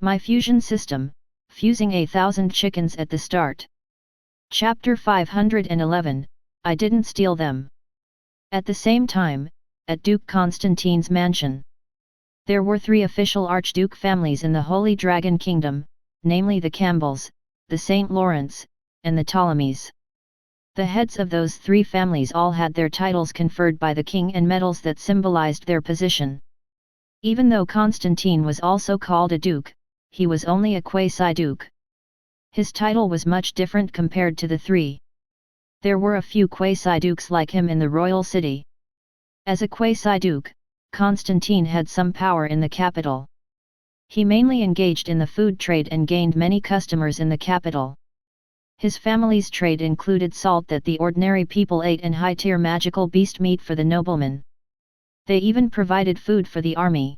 My fusion system, fusing 1,000 chickens at the start. Chapter 511, I didn't steal them. At the same time, at Duke Constantine's mansion, there were 3 official Archduke families in the Holy Dragon Kingdom, namely the Campbells, the St. Lawrence, and the Ptolemies. The heads of those 3 families all had their titles conferred by the king and medals that symbolized their position. Even though Constantine was also called a duke, he was only a quasi-duke. His title was much different compared to the 3. There were a few quasi-dukes like him in the royal city. As a quasi-duke, Constantine had some power in the capital. He mainly engaged in the food trade and gained many customers in the capital. His family's trade included salt that the ordinary people ate and high-tier magical beast meat for the noblemen. They even provided food for the army.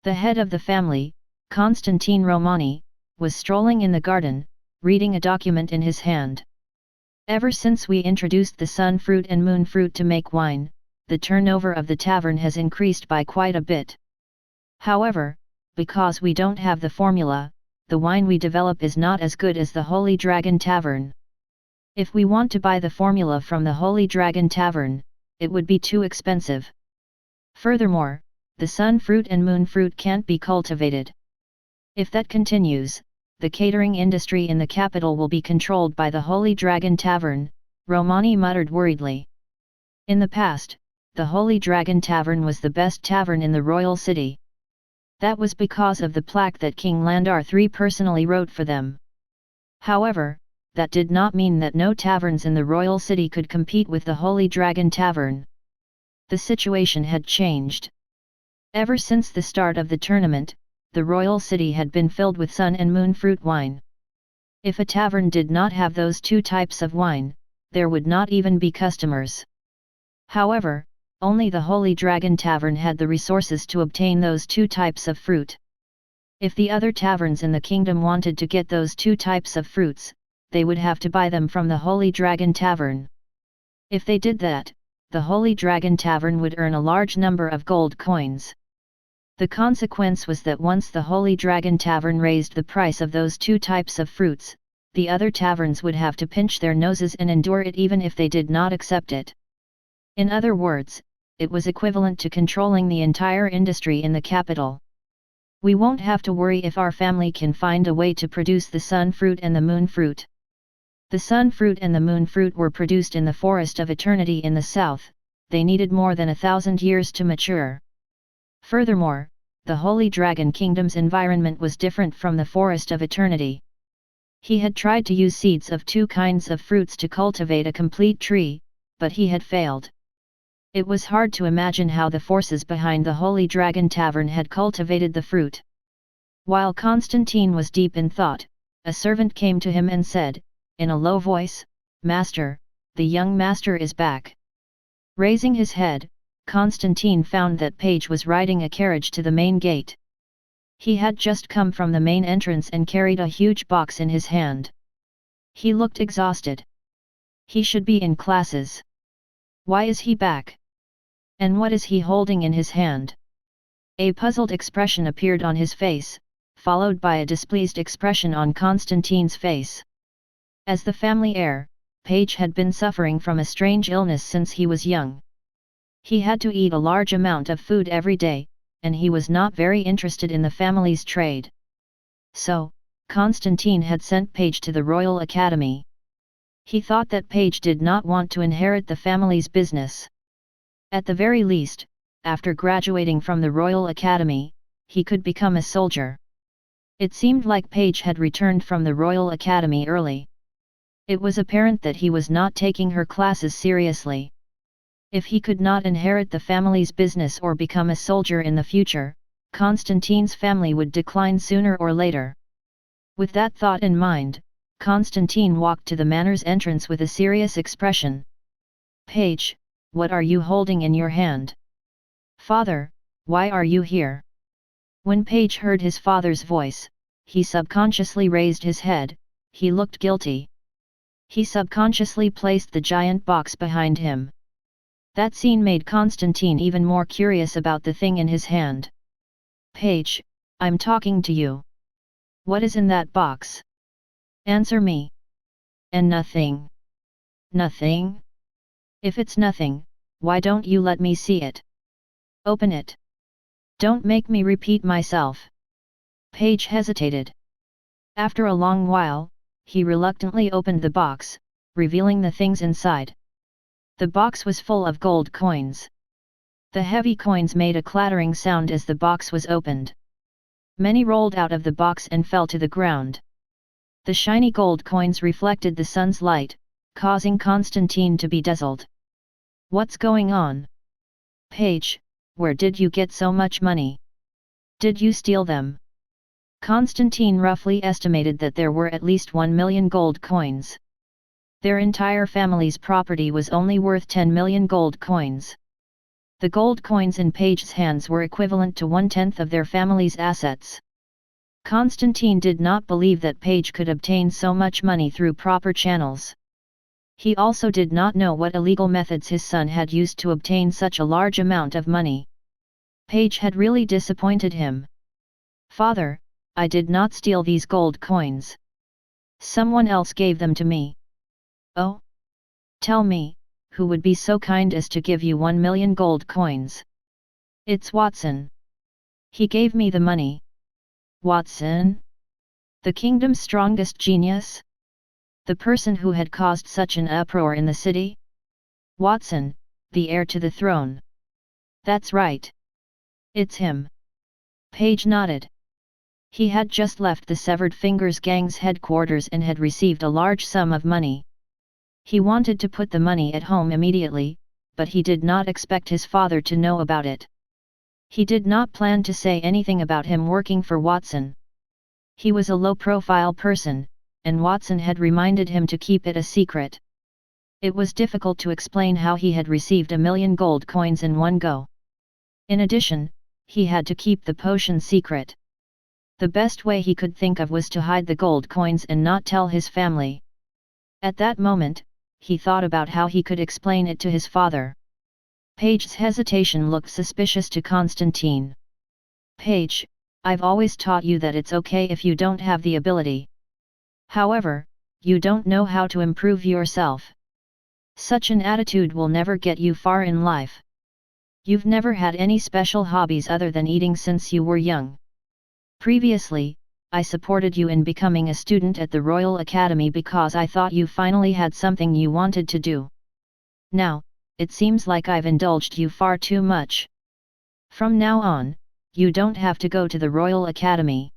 The head of the family, Constantine Romani, was strolling in the garden, reading a document in his hand. Ever since we introduced the sun fruit and moon fruit to make wine, the turnover of the tavern has increased by quite a bit. However, because we don't have the formula, the wine we develop is not as good as the Holy Dragon Tavern. If we want to buy the formula from the Holy Dragon Tavern, it would be too expensive. Furthermore, the sun fruit and moon fruit can't be cultivated. If that continues, the catering industry in the capital will be controlled by the Holy Dragon Tavern, Romani muttered worriedly. In the past, the Holy Dragon Tavern was the best tavern in the royal city. That was because of the plaque that King Landar III personally wrote for them. However, that did not mean that no taverns in the royal city could compete with the Holy Dragon Tavern. The situation had changed. Ever since the start of the tournament, the royal city had been filled with sun and moon fruit wine. If a tavern did not have those 2 types of wine, there would not even be customers. However, only the Holy Dragon Tavern had the resources to obtain those 2 types of fruit. If the other taverns in the kingdom wanted to get those 2 types of fruits, they would have to buy them from the Holy Dragon Tavern. If they did that, the Holy Dragon Tavern would earn a large number of gold coins. The consequence was that once the Holy Dragon Tavern raised the price of those 2 types of fruits, the other taverns would have to pinch their noses and endure it even if they did not accept it. In other words, it was equivalent to controlling the entire industry in the capital. We won't have to worry if our family can find a way to produce the sun fruit and the moon fruit. The sun fruit and the moon fruit were produced in the Forest of Eternity in the south. They needed more than 1,000 years to mature. Furthermore, the Holy Dragon Kingdom's environment was different from the Forest of Eternity. He had tried to use seeds of 2 kinds of fruits to cultivate a complete tree, but he had failed. It was hard to imagine how the forces behind the Holy Dragon Tavern had cultivated the fruit. While Constantine was deep in thought, a servant came to him and said, in a low voice, "Master, the young master is back." Raising his head, Constantine found that Paige was riding a carriage to the main gate. He had just come from the main entrance and carried a huge box in his hand. He looked exhausted. He should be in classes. Why is he back? And what is he holding in his hand? A puzzled expression appeared on his face, followed by a displeased expression on Constantine's face. As the family heir, Paige had been suffering from a strange illness since he was young. He had to eat a large amount of food every day, and he was not very interested in the family's trade. So, Constantine had sent Paige to the Royal Academy. He thought that Paige did not want to inherit the family's business. At the very least, after graduating from the Royal Academy, he could become a soldier. It seemed like Paige had returned from the Royal Academy early. It was apparent that he was not taking her classes seriously. If he could not inherit the family's business or become a soldier in the future, Constantine's family would decline sooner or later. With that thought in mind, Constantine walked to the manor's entrance with a serious expression. "Paige, what are you holding in your hand?" "Father, why are you here?" When Paige heard his father's voice, he subconsciously raised his head. He looked guilty. He subconsciously placed the giant box behind him. That scene made Constantine even more curious about the thing in his hand. "Paige, I'm talking to you." What is in that box? Answer me. And nothing. Nothing? If it's nothing, why don't you let me see it? Open it. Don't make me repeat myself. Paige hesitated. After a long while, he reluctantly opened the box, revealing the things inside. The box was full of gold coins. The heavy coins made a clattering sound as the box was opened. Many rolled out of the box and fell to the ground. The shiny gold coins reflected the sun's light, causing Constantine to be dazzled. What's going on? Paige, where did you get so much money? Did you steal them? Constantine roughly estimated that there were at least 1 million gold coins. Their entire family's property was only worth 10 million gold coins. The gold coins in Paige's hands were equivalent to 1/10 of their family's assets. Constantine did not believe that Paige could obtain so much money through proper channels. He also did not know what illegal methods his son had used to obtain such a large amount of money. Paige had really disappointed him. Father, I did not steal these gold coins. Someone else gave them to me. Oh? Tell me, who would be so kind as to give you 1 million gold coins? It's Watson. He gave me the money. Watson? The kingdom's strongest genius? The person who had caused such an uproar in the city? Watson, the heir to the throne. That's right. It's him. Paige nodded. He had just left the Severed Fingers gang's headquarters and had received a large sum of money. He wanted to put the money at home immediately, but he did not expect his father to know about it. He did not plan to say anything about him working for Watson. He was a low-profile person, and Watson had reminded him to keep it a secret. It was difficult to explain how he had received 1 million gold coins in one go. In addition, he had to keep the potion secret. The best way he could think of was to hide the gold coins and not tell his family. At that moment, he thought about how he could explain it to his father. Paige's hesitation looked suspicious to Constantine. Paige, I've always taught you that it's okay if you don't have the ability. However, you don't know how to improve yourself. Such an attitude will never get you far in life. You've never had any special hobbies other than eating since you were young. Previously, I supported you in becoming a student at the Royal Academy because I thought you finally had something you wanted to do. Now, it seems like I've indulged you far too much. From now on, you don't have to go to the Royal Academy.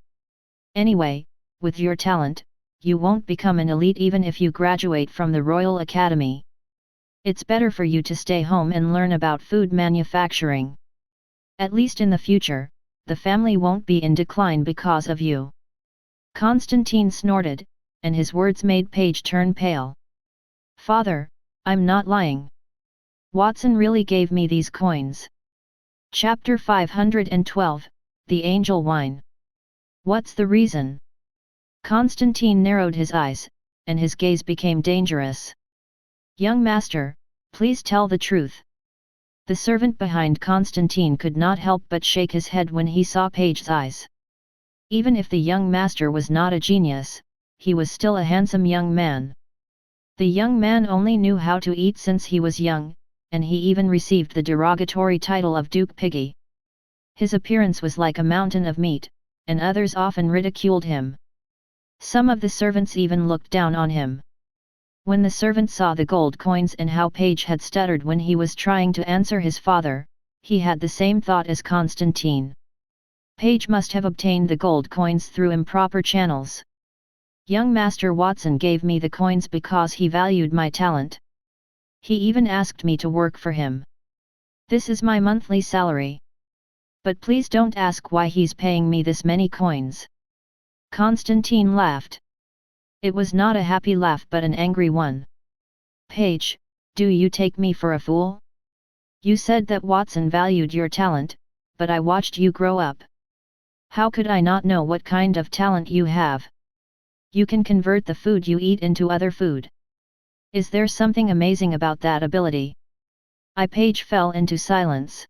Anyway, with your talent, you won't become an elite even if you graduate from the Royal Academy. It's better for you to stay home and learn about food manufacturing. At least in the future, the family won't be in decline because of you. Constantine snorted, and his words made Paige turn pale. Father, I'm not lying. Watson really gave me these coins. Chapter 512, The Angel Wine. What's the reason? Constantine narrowed his eyes, and his gaze became dangerous. Young master, please tell the truth. The servant behind Constantine could not help but shake his head when he saw Paige's eyes. Even if the young master was not a genius, he was still a handsome young man. The young man only knew how to eat since he was young, and he even received the derogatory title of Duke Piggy. His appearance was like a mountain of meat, and others often ridiculed him. Some of the servants even looked down on him. When the servant saw the gold coins and how Paige had stuttered when he was trying to answer his father, he had the same thought as Constantine. Paige must have obtained the gold coins through improper channels. Young Master Watson gave me the coins because he valued my talent. He even asked me to work for him. This is my monthly salary. But please don't ask why he's paying me this many coins. Constantine laughed. It was not a happy laugh but an angry one. Paige, do you take me for a fool? You said that Watson valued your talent, but I watched you grow up. How could I not know what kind of talent you have? You can convert the food you eat into other food. Is there something amazing about that ability? Paige fell into silence.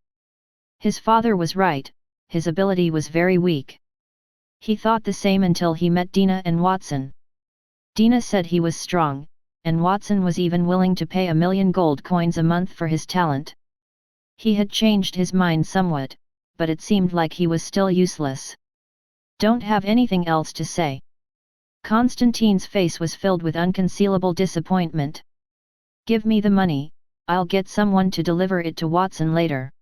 His father was right, his ability was very weak. He thought the same until he met Dina and Watson. Dina said he was strong, and Watson was even willing to pay 1,000,000 gold coins a month for his talent. He had changed his mind somewhat, but it seemed like he was still useless. Don't have anything else to say. Constantine's face was filled with unconcealable disappointment. Give me the money, I'll get someone to deliver it to Watson later.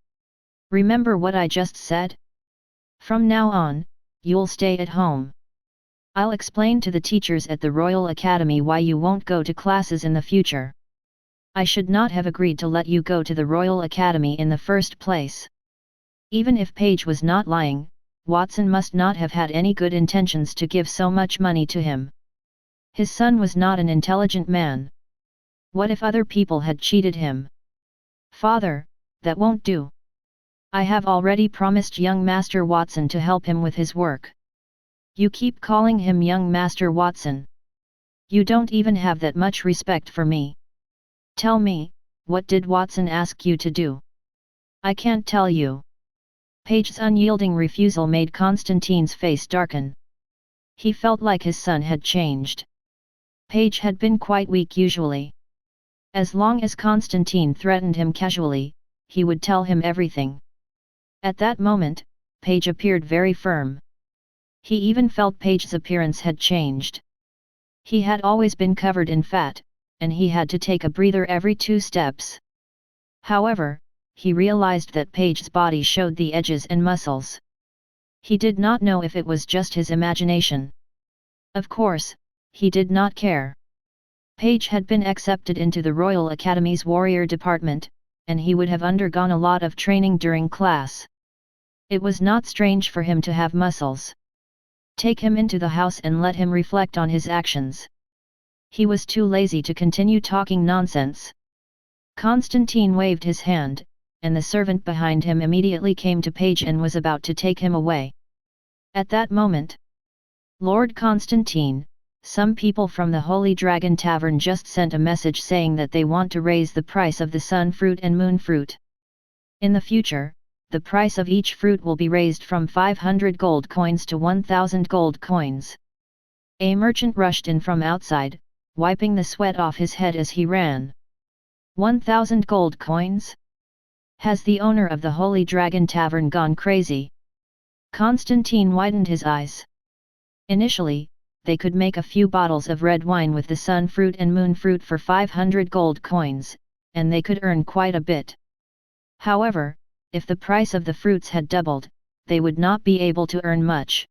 Remember what I just said? From now on, you'll stay at home. I'll explain to the teachers at the Royal Academy why you won't go to classes in the future. I should not have agreed to let you go to the Royal Academy in the first place. Even if Paige was not lying, Watson must not have had any good intentions to give so much money to him. His son was not an intelligent man. What if other people had cheated him? Father, that won't do. I have already promised young Master Watson to help him with his work. You keep calling him young Master Watson. You don't even have that much respect for me. Tell me, what did Watson ask you to do? I can't tell you. Paige's unyielding refusal made Constantine's face darken. He felt like his son had changed. Paige had been quite weak usually. As long as Constantine threatened him casually, he would tell him everything. At that moment, Paige appeared very firm. He even felt Paige's appearance had changed. He had always been covered in fat, and he had to take a breather every 2 steps. However, he realized that Paige's body showed the edges and muscles. He did not know if it was just his imagination. Of course, he did not care. Paige had been accepted into the Royal Academy's warrior department, and he would have undergone a lot of training during class. It was not strange for him to have muscles. Take him into the house and let him reflect on his actions. He was too lazy to continue talking nonsense. Constantine waved his hand, and the servant behind him immediately came to Paige and was about to take him away. At that moment, Lord Constantine, some people from the Holy Dragon Tavern just sent a message saying that they want to raise the price of the sun fruit and moon fruit. In the future, the price of each fruit will be raised from 500 gold coins to 1,000 gold coins. A merchant rushed in from outside, wiping the sweat off his head as he ran. 1,000 gold coins? Has the owner of the Holy Dragon Tavern gone crazy? Constantine widened his eyes. Initially, they could make a few bottles of red wine with the sun fruit and moon fruit for 500 gold coins, and they could earn quite a bit. However, if the price of the fruits had doubled, they would not be able to earn much.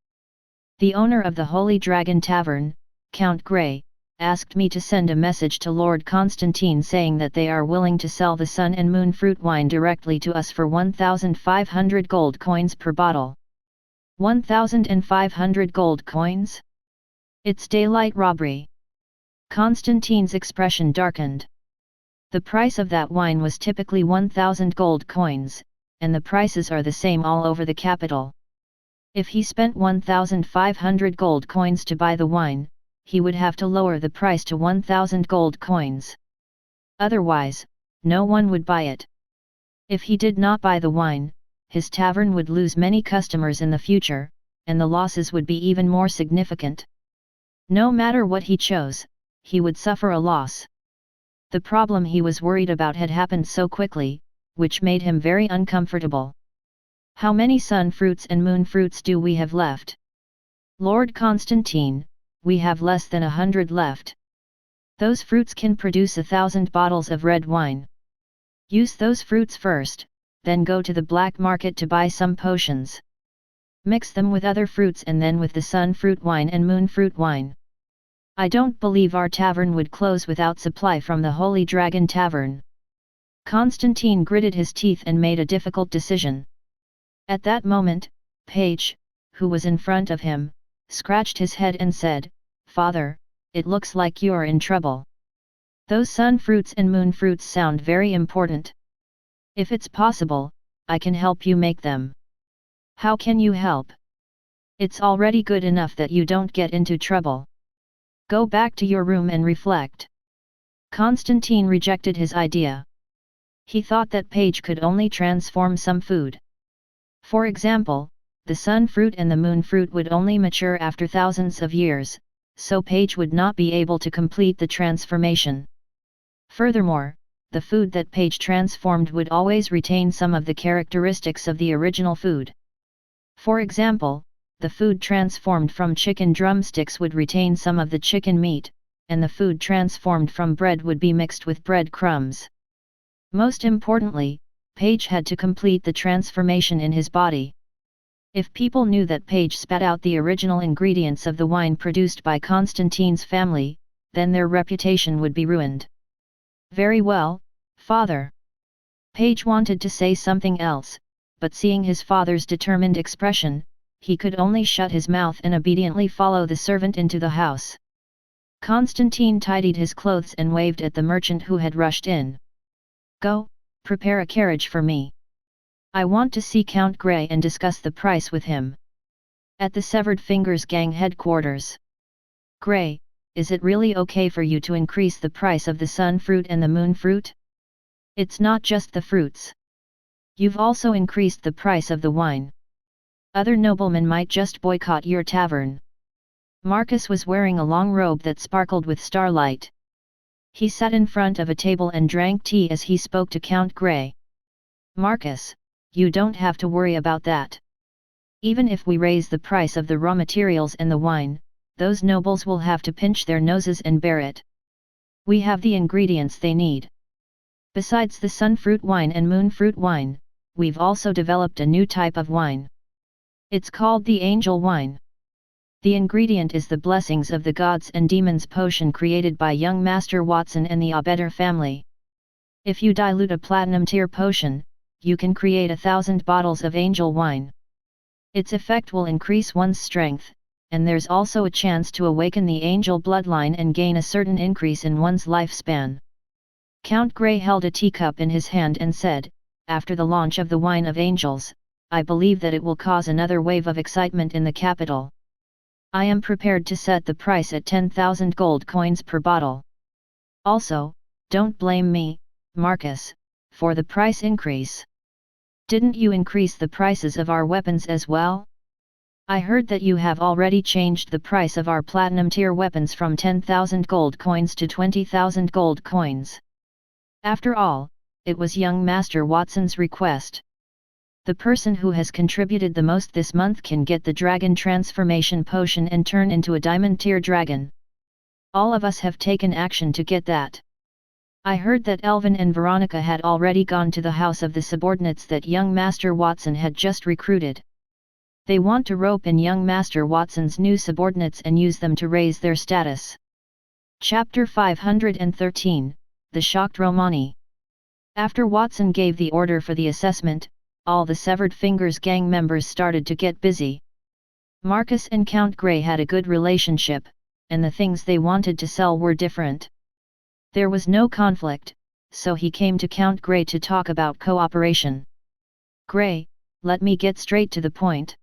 The owner of the Holy Dragon Tavern, Count Grey, asked me to send a message to Lord Constantine saying that they are willing to sell the sun and moon fruit wine directly to us for 1,500 gold coins per bottle. 1,500 gold coins? It's daylight robbery. Constantine's expression darkened. The price of that wine was typically 1,000 gold coins, and the prices are the same all over the capital. If he spent 1,500 gold coins to buy the wine, he would have to lower the price to 1,000 gold coins. Otherwise, no one would buy it. If he did not buy the wine, his tavern would lose many customers in the future, and the losses would be even more significant. No matter what he chose, he would suffer a loss. The problem he was worried about had happened so quickly, which made him very uncomfortable. How many sun fruits and moon fruits do we have left? Lord Constantine, we have less than 100 left. Those fruits can produce 1,000 bottles of red wine. Use those fruits first, then go to the black market to buy some potions. Mix them with other fruits and then with the sun fruit wine and moon fruit wine. I don't believe our tavern would close without supply from the Holy Dragon Tavern. Constantine gritted his teeth and made a difficult decision. At that moment, Paige, who was in front of him, scratched his head and said, "Father, it looks like you're in trouble. Those sun fruits and moon fruits sound very important. If it's possible, I can help you make them." "How can you help? It's already good enough that you don't get into trouble. Go back to your room and reflect." Constantine rejected his idea. He thought that Paige could only transform some food. For example, the sun fruit and the moon fruit would only mature after thousands of years, so Paige would not be able to complete the transformation. Furthermore, the food that Paige transformed would always retain some of the characteristics of the original food. For example, the food transformed from chicken drumsticks would retain some of the chicken meat, and the food transformed from bread would be mixed with bread crumbs. Most importantly, Paige had to complete the transformation in his body. If people knew that Paige spat out the original ingredients of the wine produced by Constantine's family, then their reputation would be ruined. Very well, father. Paige wanted to say something else, but seeing his father's determined expression, he could only shut his mouth and obediently follow the servant into the house. Constantine tidied his clothes and waved at the merchant who had rushed in. Go, prepare a carriage for me. I want to see Count Grey and discuss the price with him. At the Severed Fingers Gang headquarters. Grey, is it really okay for you to increase the price of the sun fruit and the moon fruit? It's not just the fruits. You've also increased the price of the wine. Other noblemen might just boycott your tavern. Marcus was wearing a long robe that sparkled with starlight. He sat in front of a table and drank tea as he spoke to Count Grey. Marcus, you don't have to worry about that. Even if we raise the price of the raw materials and the wine, those nobles will have to pinch their noses and bear it. We have the ingredients they need. Besides the sunfruit wine and moonfruit wine, we've also developed a new type of wine. It's called the angel wine. The ingredient is the blessings of the gods and demons potion created by young Master Watson and the Abeder family. If you dilute a platinum tier potion, you can create 1,000 bottles of angel wine. Its effect will increase one's strength, and there's also a chance to awaken the angel bloodline and gain a certain increase in one's lifespan. Count Grey held a teacup in his hand and said, after the launch of the wine of angels, I believe that it will cause another wave of excitement in the capital. I am prepared to set the price at 10,000 gold coins per bottle. Also, don't blame me, Marcus, for the price increase. Didn't you increase the prices of our weapons as well? I heard that you have already changed the price of our platinum tier weapons from 10,000 gold coins to 20,000 gold coins. After all, it was young Master Watson's request. The person who has contributed the most this month can get the dragon transformation potion and turn into a diamond tier dragon. All of us have taken action to get that. I heard that Elvin and Veronica had already gone to the house of the subordinates that young Master Watson had just recruited. They want to rope in young Master Watson's new subordinates and use them to raise their status. Chapter 513, The Shocked Romani. After Watson gave the order for the assessment, all the Severed Fingers gang members started to get busy. Marcus and Count Grey had a good relationship, and the things they wanted to sell were different. There was no conflict, so he came to Count Grey to talk about cooperation. Grey, let me get straight to the point.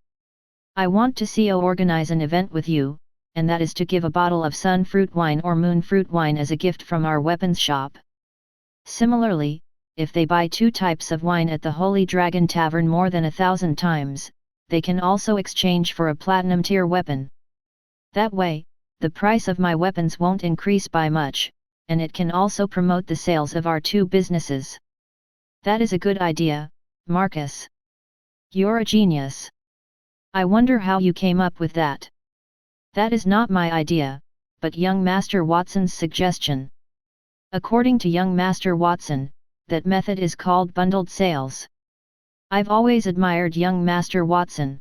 I want to organize an event with you, and that is to give a bottle of sun fruit wine or moon fruit wine as a gift from our weapons shop. Similarly, if they buy 2 types of wine at the Holy Dragon Tavern more than 1,000 times, they can also exchange for a platinum tier weapon. That way, the price of my weapons won't increase by much, and it can also promote the sales of our 2 businesses. That is a good idea, Marcus. You're a genius. I wonder how you came up with that. That is not my idea, but young Master Watson's suggestion. According to young Master Watson, that method is called bundled sales. I've always admired young Master Watson.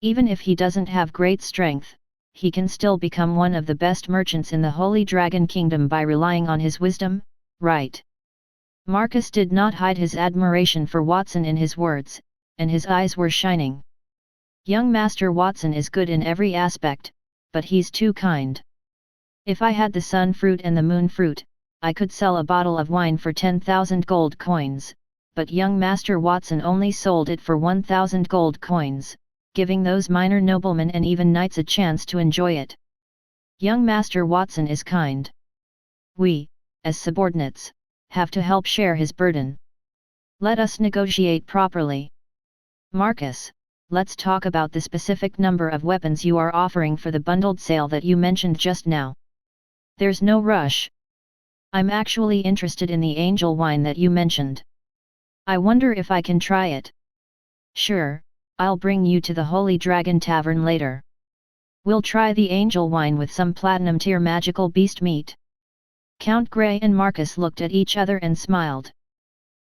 Even if he doesn't have great strength, he can still become one of the best merchants in the Holy Dragon Kingdom by relying on his wisdom, right? Marcus did not hide his admiration for Watson in his words, and his eyes were shining. Young Master Watson is good in every aspect, but he's too kind. If I had the sun fruit and the moon fruit, I could sell a bottle of wine for 10,000 gold coins, but young Master Watson only sold it for 1,000 gold coins, giving those minor noblemen and even knights a chance to enjoy it. Young Master Watson is kind. We, as subordinates, have to help share his burden. Let us negotiate properly. Marcus, let's talk about the specific number of weapons you are offering for the bundled sale that you mentioned just now. There's no rush. I'm actually interested in the angel wine that you mentioned. I wonder if I can try it. Sure, I'll bring you to the Holy Dragon Tavern later. We'll try the angel wine with some platinum tier magical beast meat. Count Grey and Marcus looked at each other and smiled.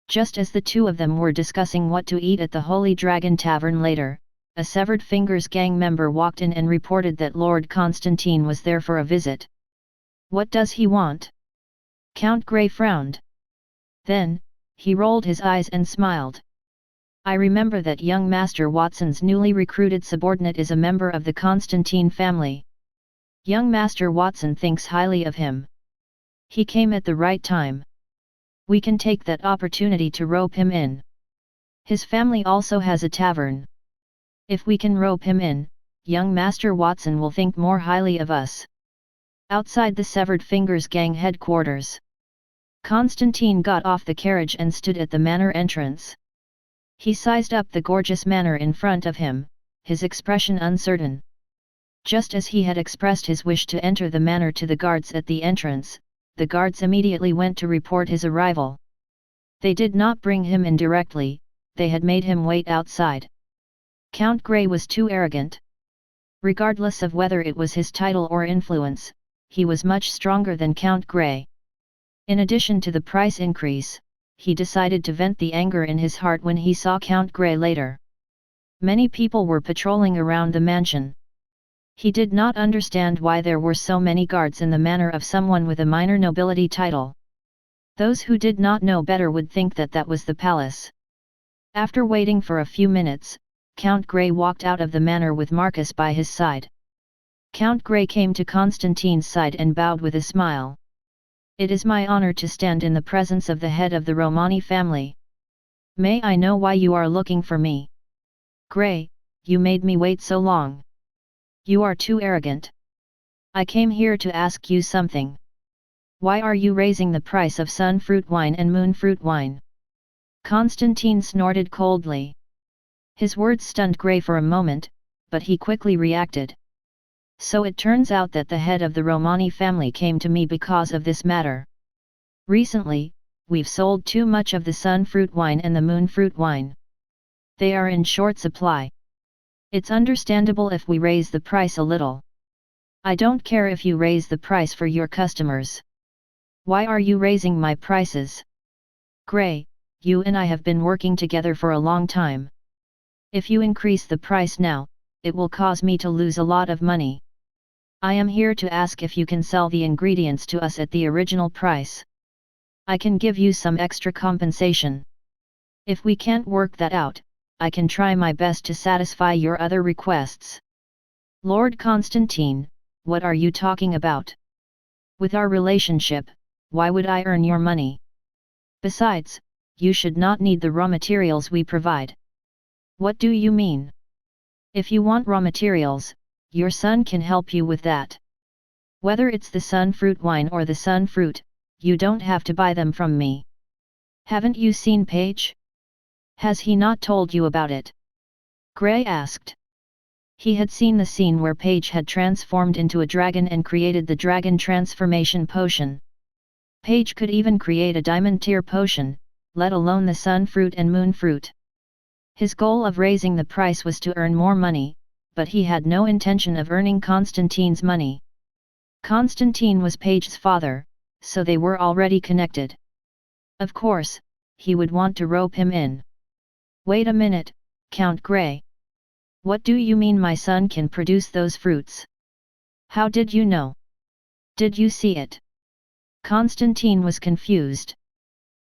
Just as the two of them were discussing what to eat at the Holy Dragon Tavern later, a Severed Fingers gang member walked in and reported that Lord Constantine was there for a visit. What does he want? Count Grey frowned. Then, he rolled his eyes and smiled. I remember that young Master Watson's newly recruited subordinate is a member of the Constantine family. Young Master Watson thinks highly of him. He came at the right time. We can take that opportunity to rope him in. His family also has a tavern. If we can rope him in, young Master Watson will think more highly of us. Outside the Severed Fingers gang headquarters, Constantine got off the carriage and stood at the manor entrance. He sized up the gorgeous manor in front of him, his expression uncertain. Just as he had expressed his wish to enter the manor to the guards at the entrance, the guards immediately went to report his arrival. They did not bring him in directly, they had made him wait outside. Count Grey was too arrogant. Regardless of whether it was his title or influence, he was much stronger than Count Grey. In addition to the price increase, he decided to vent the anger in his heart when he saw Count Grey later. Many people were patrolling around the mansion. He did not understand why there were so many guards in the manor of someone with a minor nobility title. Those who did not know better would think that that was the palace. After waiting for a few minutes, Count Grey walked out of the manor with Marcus by his side. Count Grey came to Constantine's side and bowed with a smile. It is my honor to stand in the presence of the head of the Romani family. May I know why you are looking for me? Grey, you made me wait so long. You are too arrogant. I came here to ask you something. Why are you raising the price of sun fruit wine and moon fruit wine? Constantine snorted coldly. His words stunned Grey for a moment, but he quickly reacted. So it turns out that the head of the Romani family came to me because of this matter. Recently, we've sold too much of the sun fruit wine and the moon fruit wine. They are in short supply. It's understandable if we raise the price a little. I don't care if you raise the price for your customers. Why are you raising my prices? Grey, you and I have been working together for a long time. If you increase the price now, it will cause me to lose a lot of money. I am here to ask if you can sell the ingredients to us at the original price. I can give you some extra compensation. If we can't work that out, I can try my best to satisfy your other requests. Lord Constantine, what are you talking about? With our relationship, why would I earn your money? Besides, you should not need the raw materials we provide. What do you mean? If you want raw materials, your son can help you with that. Whether it's the sun fruit wine or the sun fruit, you don't have to buy them from me. Haven't you seen Paige? Has he not told you about it? Grey asked. He had seen the scene where Paige had transformed into a dragon and created the dragon transformation potion. Paige could even create a diamond tier potion, let alone the sun fruit and moon fruit. His goal of raising the price was to earn more money, but he had no intention of earning Constantine's money. Constantine was Paige's father, so they were already connected. Of course, he would want to rope him in. Wait a minute, Count Grey. What do you mean my son can produce those fruits? How did you know? Did you see it? Constantine was confused.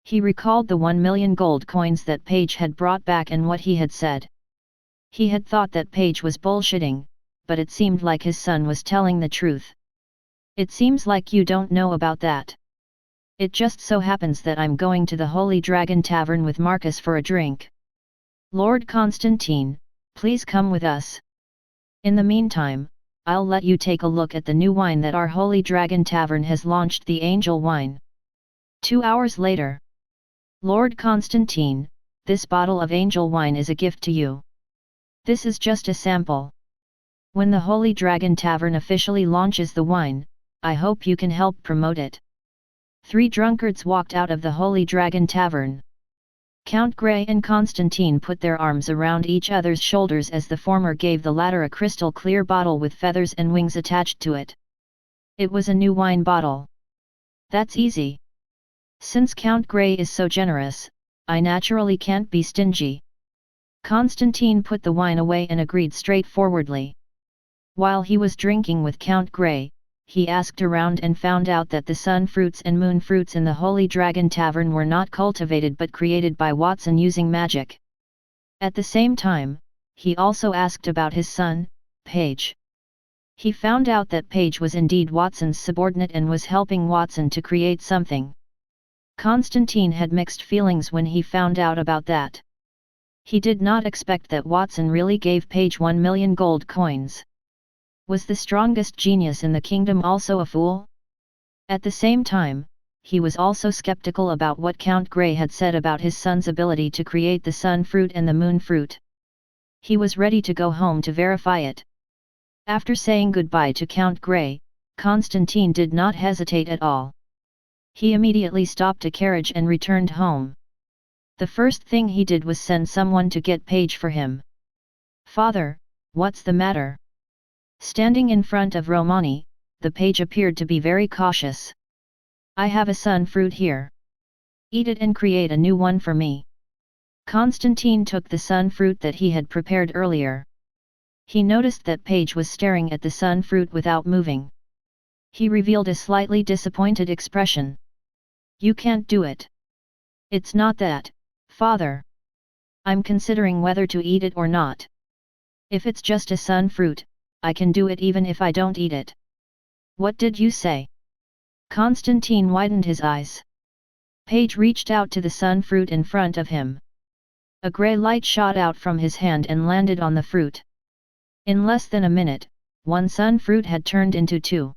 He recalled the 1 million gold coins that Paige had brought back and what he had said. He had thought that Paige was bullshitting, but it seemed like his son was telling the truth. It seems like you don't know about that. It just so happens that I'm going to the Holy Dragon Tavern with Marcus for a drink. Lord Constantine, please come with us. In the meantime, I'll let you take a look at the new wine that our Holy Dragon Tavern has launched, the Angel Wine. 2 hours later. Lord Constantine, this bottle of angel wine is a gift to you. This is just a sample. When the Holy Dragon Tavern officially launches the wine, I hope you can help promote it. 3 drunkards walked out of the Holy Dragon Tavern. Count Grey and Constantine put their arms around each other's shoulders as the former gave the latter a crystal clear bottle with feathers and wings attached to it. It was a new wine bottle. That's easy. Since Count Grey is so generous, I naturally can't be stingy. Constantine put the wine away and agreed straightforwardly. While he was drinking with Count Grey, he asked around and found out that the sun fruits and moon fruits in the Holy Dragon Tavern were not cultivated but created by Watson using magic. At the same time, he also asked about his son, Paige. He found out that Paige was indeed Watson's subordinate and was helping Watson to create something. Constantine had mixed feelings when he found out about that. He did not expect that Watson really gave Paige 1 million gold coins. Was the strongest genius in the kingdom also a fool? At the same time, he was also skeptical about what Count Grey had said about his son's ability to create the sun fruit and the moon fruit. He was ready to go home to verify it. After saying goodbye to Count Grey, Constantine did not hesitate at all. He immediately stopped a carriage and returned home. The first thing he did was send someone to get Paige for him. "Father, what's the matter?" Standing in front of Romani, the page appeared to be very cautious. "I have a sun fruit here. Eat it and create a new one for me." Constantine took the sun fruit that he had prepared earlier. He noticed that Paige was staring at the sun fruit without moving. He revealed a slightly disappointed expression. "You can't do it." "It's not that, father. I'm considering whether to eat it or not. If it's just a sun fruit, I can do it even if I don't eat it." "What did you say?" Constantine widened his eyes. Paige reached out to the sun fruit in front of him. A grey light shot out from his hand and landed on the fruit. In less than a minute, 1 sun fruit had turned into 2.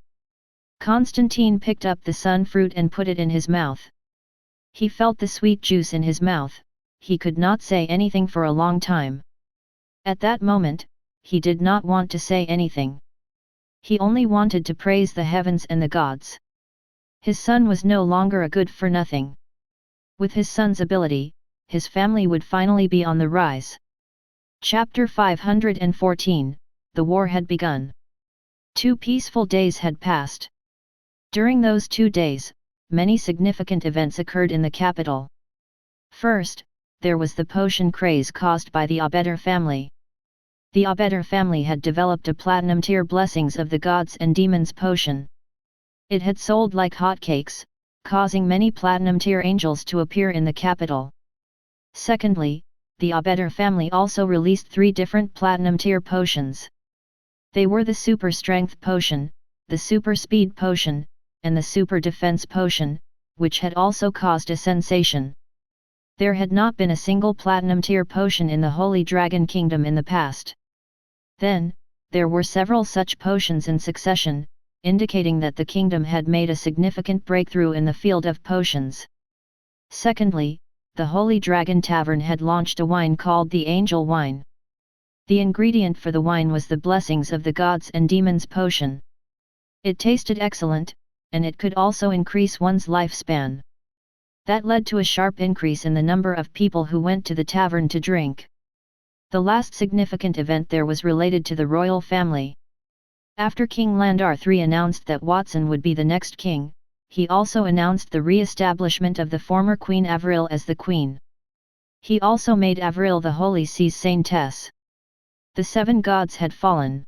Constantine picked up the sun fruit and put it in his mouth. He felt the sweet juice in his mouth. He could not say anything for a long time. At that moment, he did not want to say anything. He only wanted to praise the heavens and the gods. His son was no longer a good-for-nothing. With his son's ability, his family would finally be on the rise. Chapter 514, The War had begun. 2 peaceful days had passed. During those 2 days, many significant events occurred in the capital. First, there was the potion craze caused by the F.A.T.C.A.T.S family. The F.A.T.C.A.T.S family had developed a platinum tier Blessings of the Gods and Demons potion. It had sold like hotcakes, causing many platinum tier angels to appear in the capital. Secondly, the F.A.T.C.A.T.S family also released 3 different platinum tier potions. They were the Super Strength Potion, the Super Speed Potion, and the Super Defense Potion, which had also caused a sensation. There had not been a single platinum tier potion in the Holy Dragon Kingdom in the past. Then, there were several such potions in succession, indicating that the kingdom had made a significant breakthrough in the field of potions. Secondly, the Holy Dragon Tavern had launched a wine called the Angel Wine. The ingredient for the wine was the Blessings of the Gods and Demons potion. It tasted excellent, and it could also increase one's lifespan. That led to a sharp increase in the number of people who went to the tavern to drink. The last significant event there was related to the royal family. After King Landar III announced that Watson would be the next king, he also announced the re-establishment of the former Queen Avril as the queen. He also made Avril the Holy Sea's saintess. The 7 gods had fallen.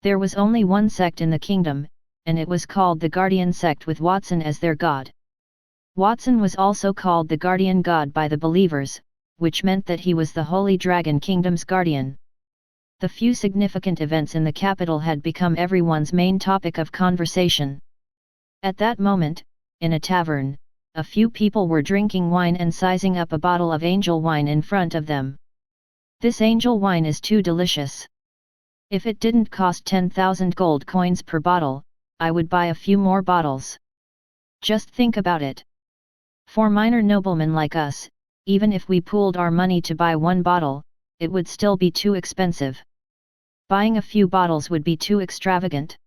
There was only one sect in the kingdom, and it was called the Guardian sect with Watson as their god. Watson was also called the Guardian God by the believers, which meant that he was the Holy Dragon Kingdom's guardian. The few significant events in the capital had become everyone's main topic of conversation. At that moment, in a tavern, a few people were drinking wine and sizing up a bottle of angel wine in front of them. "This angel wine is too delicious. If it didn't cost 10,000 gold coins per bottle, I would buy a few more bottles. Just think about it. For minor noblemen like us, even if we pooled our money to buy 1 bottle, it would still be too expensive. Buying a few bottles would be too extravagant.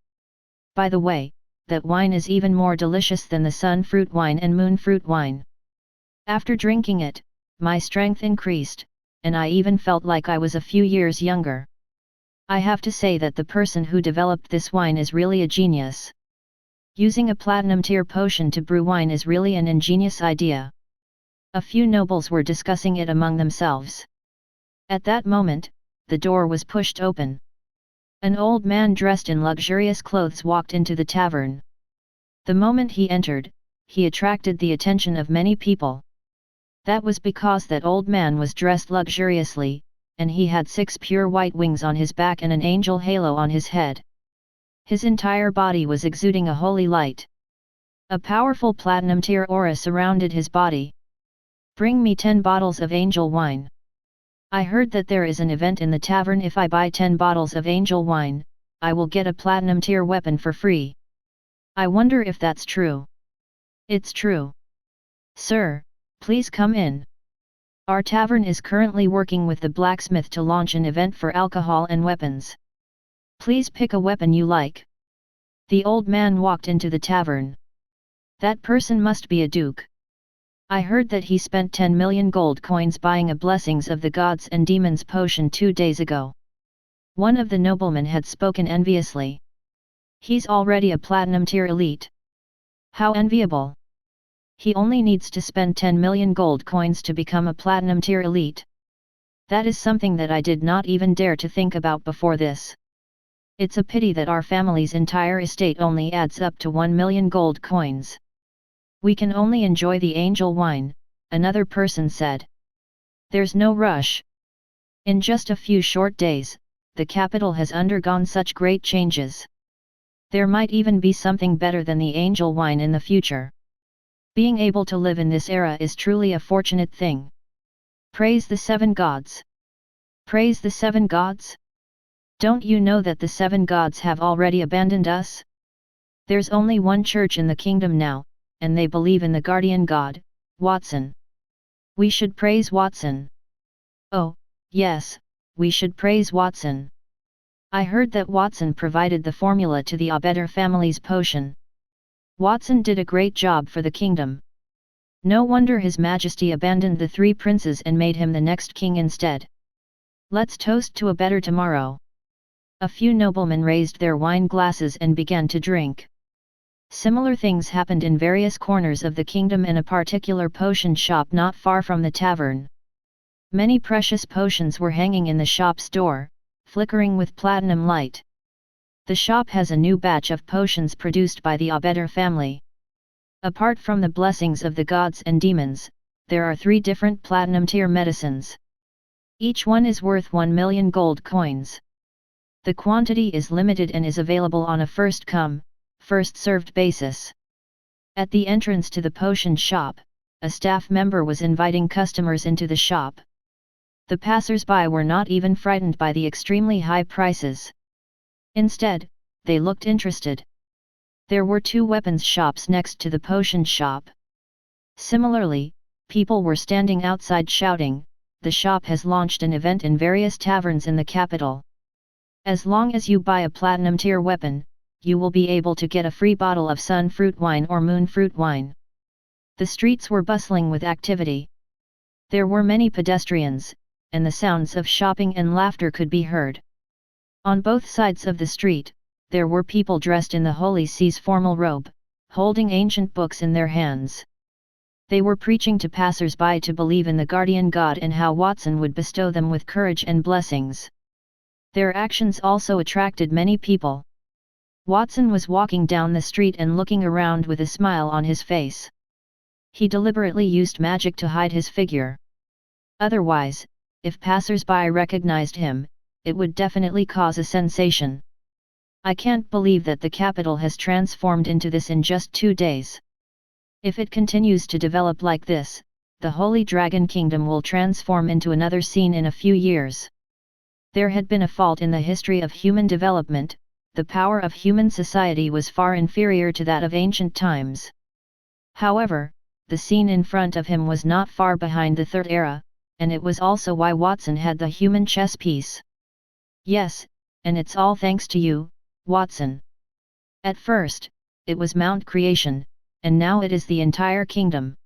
By the way, that wine is even more delicious than the sun fruit wine and moon fruit wine. After drinking it, my strength increased, and I even felt like I was a few years younger. I have to say that the person who developed this wine is really a genius. Using a platinum tier potion to brew wine is really an ingenious idea. A few nobles were discussing it among themselves. At that moment, the door was pushed open. An old man dressed in luxurious clothes walked into the tavern. The moment he entered, he attracted the attention of many people. That was because that old man was dressed luxuriously, and he had 6 pure white wings on his back and an angel halo on his head. His entire body was exuding a holy light. A powerful platinum tier aura surrounded his body. "Bring me 10 bottles of angel wine. I heard that there is an event in the tavern. If I buy 10 bottles of angel wine, I will get a platinum tier weapon for free. I wonder if that's true." "It's true. Sir, please come in. Our tavern is currently working with the blacksmith to launch an event for alcohol and weapons. Please pick a weapon you like." The old man walked into the tavern. "That person must be a duke. I heard that he spent 10 million gold coins buying a Blessings of the Gods and Demons potion 2 days ago." One of the noblemen had spoken enviously. "He's already a platinum tier elite. How enviable. He only needs to spend 10 million gold coins to become a platinum tier elite. That is something that I did not even dare to think about before this. It's a pity that our family's entire estate only adds up to 1 million gold coins. We can only enjoy the angel wine," another person said. "There's no rush. In just a few short days, the capital has undergone such great changes. There might even be something better than the angel wine in the future. Being able to live in this era is truly a fortunate thing. Praise the 7 gods. Praise the 7 gods? Don't you know that the 7 gods have already abandoned us? There's only one church in the kingdom now, and they believe in the guardian god, Watson. We should praise Watson. Oh, yes, we should praise Watson. I heard that Watson provided the formula to the Abeder family's potion. Watson did a great job for the kingdom. No wonder His Majesty abandoned the 3 princes and made him the next king instead. Let's toast to a better tomorrow." A few noblemen raised their wine glasses and began to drink. Similar things happened in various corners of the kingdom and a particular potion shop not far from the tavern. Many precious potions were hanging in the shop's door, flickering with platinum light. The shop has a new batch of potions produced by the Abeder family. Apart from the Blessings of the Gods and Demons, there are 3 different platinum tier medicines. Each one is worth 1 million gold coins. The quantity is limited and is available on a first-come, first-served basis. At the entrance to the potion shop, a staff member was inviting customers into the shop. The passers-by were not even frightened by the extremely high prices. Instead, they looked interested. There were 2 weapons shops next to the potion shop. Similarly, people were standing outside shouting, "The shop has launched an event in various taverns in the capital. As long as you buy a platinum tier weapon, you will be able to get a free bottle of sun fruit wine or moon fruit wine." The streets were bustling with activity. There were many pedestrians, and the sounds of shopping and laughter could be heard. On both sides of the street, there were people dressed in the Holy See's formal robe, holding ancient books in their hands. They were preaching to passers-by to believe in the guardian god and how Watson would bestow them with courage and blessings. Their actions also attracted many people. Watson was walking down the street and looking around with a smile on his face. He deliberately used magic to hide his figure. Otherwise, if passers-by recognized him, it would definitely cause a sensation. I can't believe that the capital has transformed into this in just 2 days. If it continues to develop like this, the Holy Dragon Kingdom will transform into another scene in a few years. There had been a fault in the history of human development. The power of human society was far inferior to that of ancient times. However, the scene in front of him was not far behind the Third Era, and it was also why Watson had the human chess piece. Yes, and it's all thanks to you, Watson. At first, it was Mount Creation, and now it is the entire kingdom.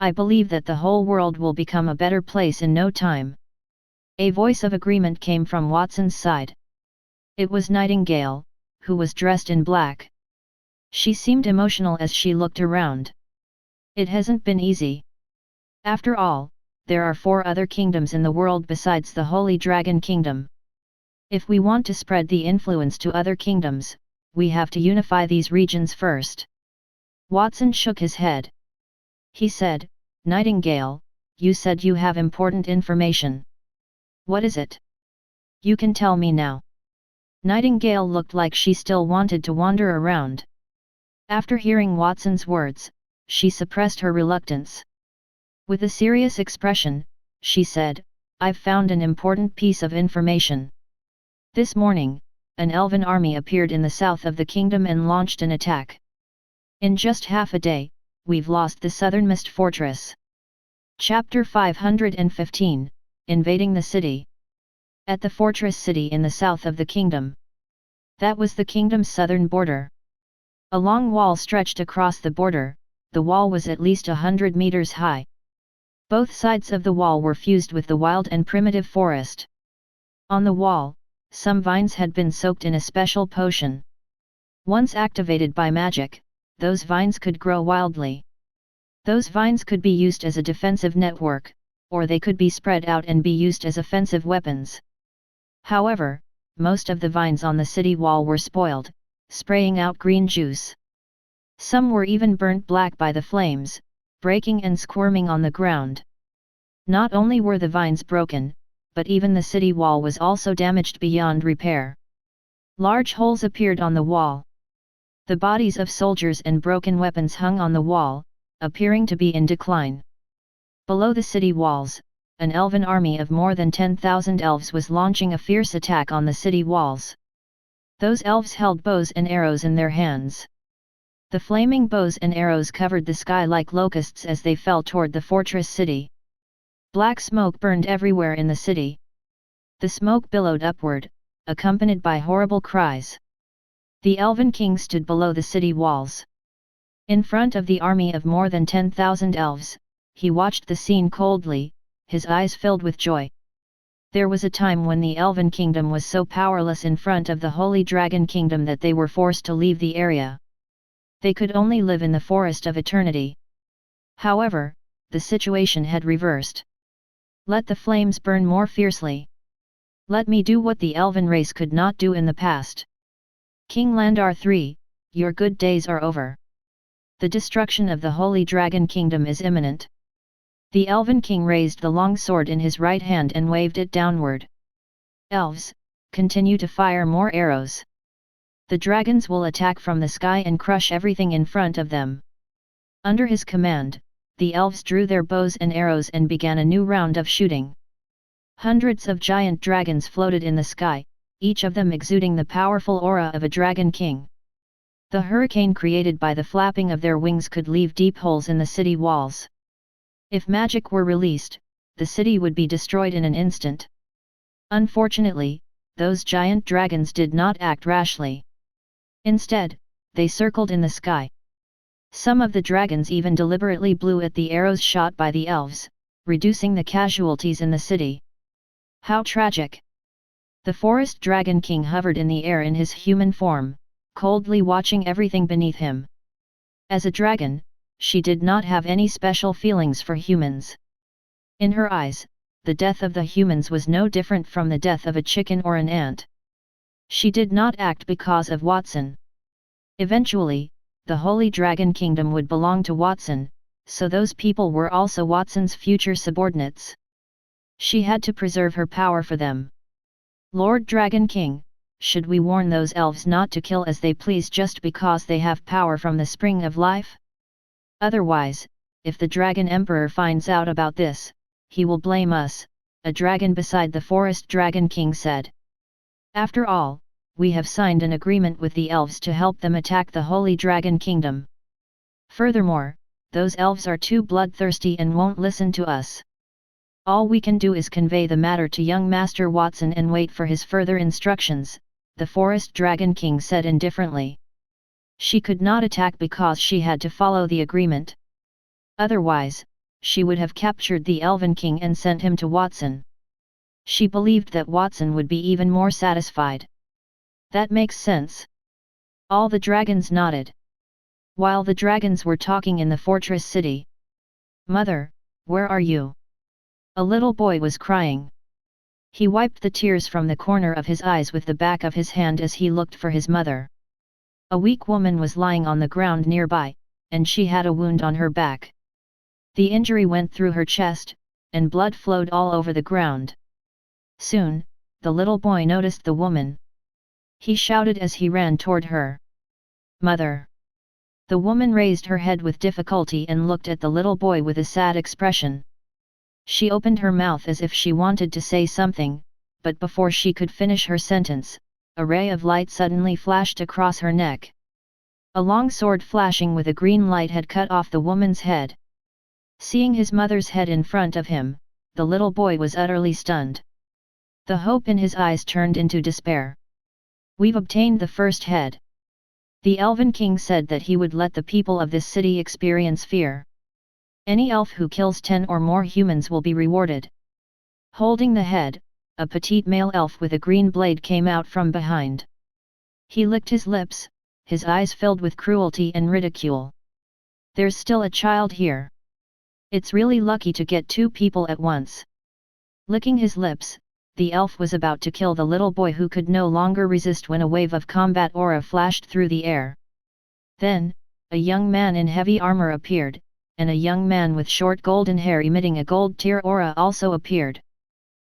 I believe that the whole world will become a better place in no time. A voice of agreement came from Watson's side. It was Nightingale, who was dressed in black. She seemed emotional as she looked around. It hasn't been easy. After all, there are 4 other kingdoms in the world besides the Holy Dragon Kingdom. If we want to spread the influence to other kingdoms, we have to unify these regions first. Watson shook his head. He said, Nightingale, you said you have important information. What is it? You can tell me now. Nightingale looked like she still wanted to wander around. After hearing Watson's words, she suppressed her reluctance. With a serious expression, she said, I've found an important piece of information. This morning, an elven army appeared in the south of the kingdom and launched an attack. In just half a day, we've lost the southernmost fortress. Chapter 515, Invading the City. At the fortress city in the south of the kingdom. That was the kingdom's southern border. A long wall stretched across the border, the wall was at least 100 meters high. Both sides of the wall were fused with the wild and primitive forest. On the wall, some vines had been soaked in a special potion. Once activated by magic, those vines could grow wildly. Those vines could be used as a defensive network, or they could be spread out and be used as offensive weapons. However, most of the vines on the city wall were spoiled, spraying out green juice. Some were even burnt black by the flames, breaking and squirming on the ground. Not only were the vines broken, but even the city wall was also damaged beyond repair. Large holes appeared on the wall. The bodies of soldiers and broken weapons hung on the wall, appearing to be in decline. Below the city walls, an elven army of more than 10,000 elves was launching a fierce attack on the city walls. Those elves held bows and arrows in their hands. The flaming bows and arrows covered the sky like locusts as they fell toward the fortress city. Black smoke burned everywhere in the city. The smoke billowed upward, accompanied by horrible cries. The Elven King stood below the city walls. In front of the army of more than 10,000 elves, he watched the scene coldly, his eyes filled with joy. There was a time when the Elven Kingdom was so powerless in front of the Holy Dragon Kingdom that they were forced to leave the area. They could only live in the Forest of Eternity. However, the situation had reversed. Let the flames burn more fiercely. Let me do what the elven race could not do in the past. King Landar III, your good days are over. The destruction of the Holy Dragon Kingdom is imminent. The Elven King raised the long sword in his right hand and waved it downward. Elves, continue to fire more arrows. The dragons will attack from the sky and crush everything in front of them. Under his command, the elves drew their bows and arrows and began a new round of shooting. Hundreds of giant dragons floated in the sky, each of them exuding the powerful aura of a dragon king. The hurricane created by the flapping of their wings could leave deep holes in the city walls. If magic were released, the city would be destroyed in an instant. Unfortunately, those giant dragons did not act rashly. Instead, they circled in the sky. Some of the dragons even deliberately blew at the arrows shot by the elves, reducing the casualties in the city. How tragic! The Forest Dragon King hovered in the air in his human form, coldly watching everything beneath him. As a dragon, she did not have any special feelings for humans. In her eyes, the death of the humans was no different from the death of a chicken or an ant. She did not act because of Watson. Eventually, the Holy Dragon Kingdom would belong to Watson, so those people were also Watson's future subordinates. She had to preserve her power for them. Lord Dragon King, should we warn those elves not to kill as they please just because they have power from the spring of life? Otherwise, if the Dragon Emperor finds out about this, he will blame us, a dragon beside the Forest Dragon King said. After all, we have signed an agreement with the elves to help them attack the Holy Dragon Kingdom. Furthermore, those elves are too bloodthirsty and won't listen to us. All we can do is convey the matter to young Master Watson and wait for his further instructions, the Forest Dragon King said indifferently. She could not attack because she had to follow the agreement. Otherwise, she would have captured the Elven King and sent him to Watson. She believed that Watson would be even more satisfied. That makes sense. All the dragons nodded. While the dragons were talking in the fortress city. Mother, where are you? A little boy was crying. He wiped the tears from the corner of his eyes with the back of his hand as he looked for his mother. A weak woman was lying on the ground nearby, and she had a wound on her back. The injury went through her chest, and blood flowed all over the ground. Soon, the little boy noticed the woman. He shouted as he ran toward her. Mother! The woman raised her head with difficulty and looked at the little boy with a sad expression. She opened her mouth as if she wanted to say something, but before she could finish her sentence, a ray of light suddenly flashed across her neck. A long sword flashing with a green light had cut off the woman's head. Seeing his mother's head in front of him, the little boy was utterly stunned. The hope in his eyes turned into despair. We've obtained the first head. The Elven King said that he would let the people of this city experience fear. Any elf who kills 10 or more humans will be rewarded. Holding the head, a petite male elf with a green blade came out from behind. He licked his lips, his eyes filled with cruelty and ridicule. There's still a child here. It's really lucky to get 2 people at once. Licking his lips, the elf was about to kill the little boy who could no longer resist when a wave of combat aura flashed through the air. Then, a young man in heavy armor appeared, and a young man with short golden hair emitting a gold tear aura also appeared.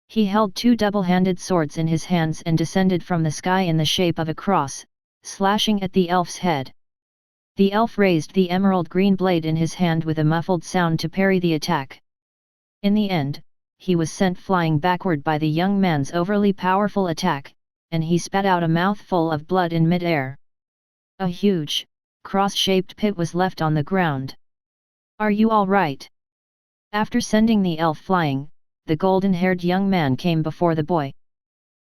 He held 2 double-handed swords in his hands and descended from the sky in the shape of a cross, slashing at the elf's head. The elf raised the emerald green blade in his hand with a muffled sound to parry the attack. In the end, he was sent flying backward by the young man's overly powerful attack, and he spat out a mouthful of blood in mid-air. A huge, cross-shaped pit was left on the ground. Are you all right? After sending the elf flying, the golden-haired young man came before the boy.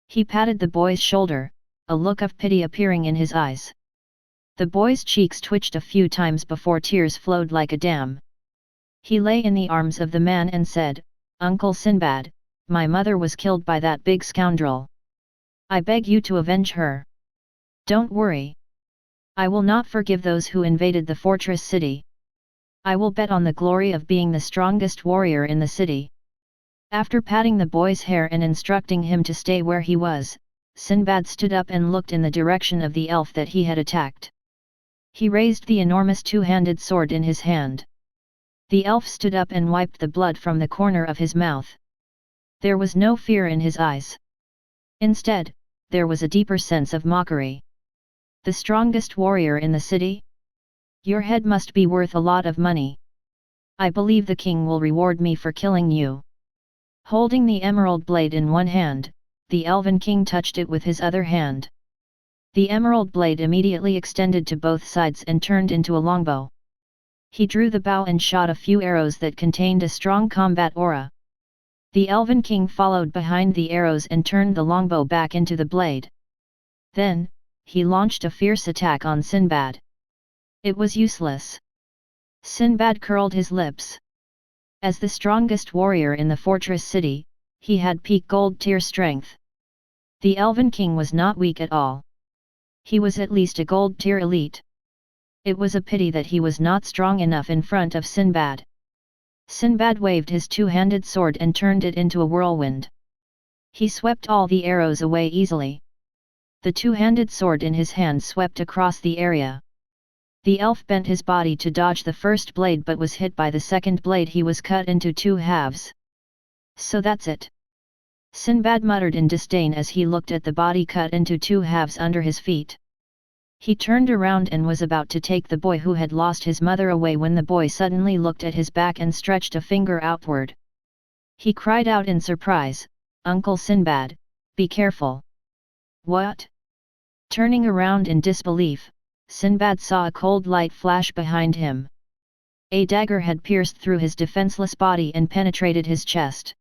He patted the boy's shoulder, a look of pity appearing in his eyes. The boy's cheeks twitched a few times before tears flowed like a dam. He lay in the arms of the man and said, Uncle Sinbad, my mother was killed by that big scoundrel. I beg you to avenge her. Don't worry. I will not forgive those who invaded the fortress city. I will bet on the glory of being the strongest warrior in the city. After patting the boy's hair and instructing him to stay where he was, Sinbad stood up and looked in the direction of the elf that he had attacked. He raised the enormous 2-handed sword in his hand. The elf stood up and wiped the blood from the corner of his mouth. There was no fear in his eyes. Instead, there was a deeper sense of mockery. The strongest warrior in the city? Your head must be worth a lot of money. I believe the king will reward me for killing you. Holding the emerald blade in one hand, the Elven King touched it with his other hand. The emerald blade immediately extended to both sides and turned into a longbow. He drew the bow and shot a few arrows that contained a strong combat aura. The Elven King followed behind the arrows and turned the longbow back into the blade. Then, he launched a fierce attack on Sinbad. It was useless. Sinbad curled his lips. As the strongest warrior in the fortress city, he had peak gold tier strength. The Elven King was not weak at all. He was at least a gold tier elite. It was a pity that he was not strong enough in front of Sinbad. Sinbad waved his 2-handed sword and turned it into a whirlwind. He swept all the arrows away easily. The 2-handed sword in his hand swept across the area. The elf bent his body to dodge the first blade but was hit by the second blade. He was cut into 2 halves. So that's it. Sinbad muttered in disdain as he looked at the body cut into 2 halves under his feet. He turned around and was about to take the boy who had lost his mother away when the boy suddenly looked at his back and stretched a finger outward. He cried out in surprise, "Uncle Sinbad, be careful!" What? Turning around in disbelief, Sinbad saw a cold light flash behind him. A dagger had pierced through his defenseless body and penetrated his chest.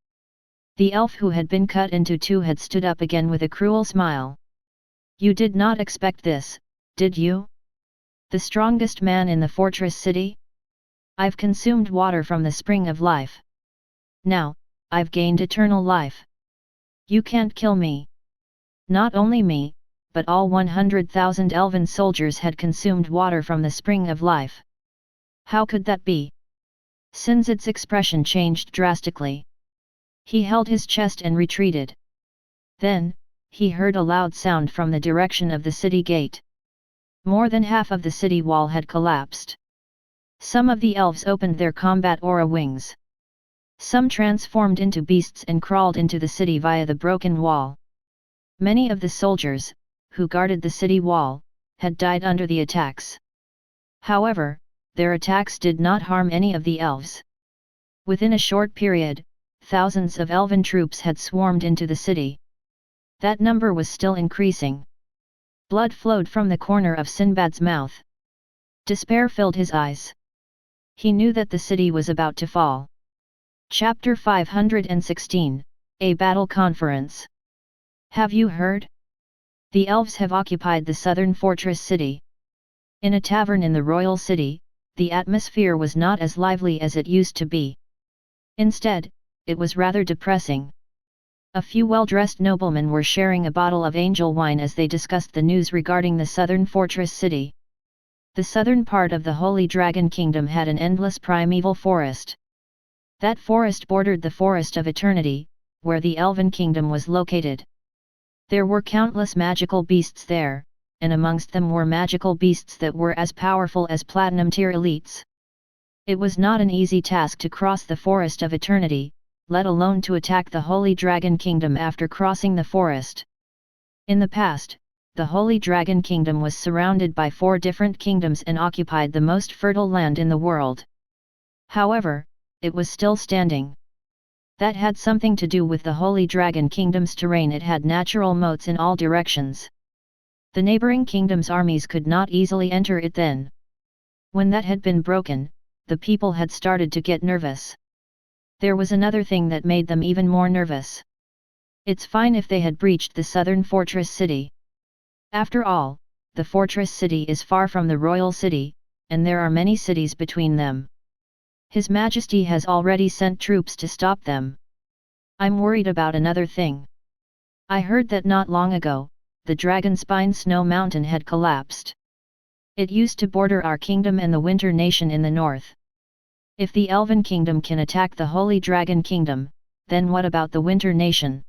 The elf who had been cut into two had stood up again with a cruel smile. You did not expect this, did you? The strongest man in the fortress city? I've consumed water from the spring of life. Now, I've gained eternal life. You can't kill me. Not only me, but all 100,000 elven soldiers had consumed water from the spring of life. How could that be? Sinzid's expression changed drastically. He held his chest and retreated. Then, he heard a loud sound from the direction of the city gate. More than half of the city wall had collapsed. Some of the elves opened their combat aura wings. Some transformed into beasts and crawled into the city via the broken wall. Many of the soldiers, who guarded the city wall, had died under the attacks. However, their attacks did not harm any of the elves. Within a short period, thousands of elven troops had swarmed into the city. That number was still increasing. Blood flowed from the corner of Sinbad's mouth. Despair filled his eyes. He knew that the city was about to fall. Chapter 516, A Battle Conference. Have you heard? The elves have occupied the southern fortress city. In a tavern in the royal city, the atmosphere was not as lively as it used to be. Instead, it was rather depressing. A few well-dressed noblemen were sharing a bottle of angel wine as they discussed the news regarding the southern fortress city. The southern part of the Holy Dragon Kingdom had an endless primeval forest. That forest bordered the Forest of Eternity, where the Elven Kingdom was located. There were countless magical beasts there, and amongst them were magical beasts that were as powerful as platinum-tier elites. It was not an easy task to cross the Forest of Eternity, let alone to attack the Holy Dragon Kingdom after crossing the forest. In the past, the Holy Dragon Kingdom was surrounded by 4 different kingdoms and occupied the most fertile land in the world. However, it was still standing. That had something to do with the Holy Dragon Kingdom's terrain. It had natural moats in all directions. The neighboring kingdoms' armies could not easily enter it then. When that had been broken, the people had started to get nervous. There was another thing that made them even more nervous. It's fine if they had breached the southern fortress city. After all, the fortress city is far from the royal city, and there are many cities between them. His Majesty has already sent troops to stop them. I'm worried about another thing. I heard that not long ago, the Dragonspine Snow Mountain had collapsed. It used to border our kingdom and the Winter Nation in the north. If the Elven Kingdom can attack the Holy Dragon Kingdom, then what about the Winter Nation?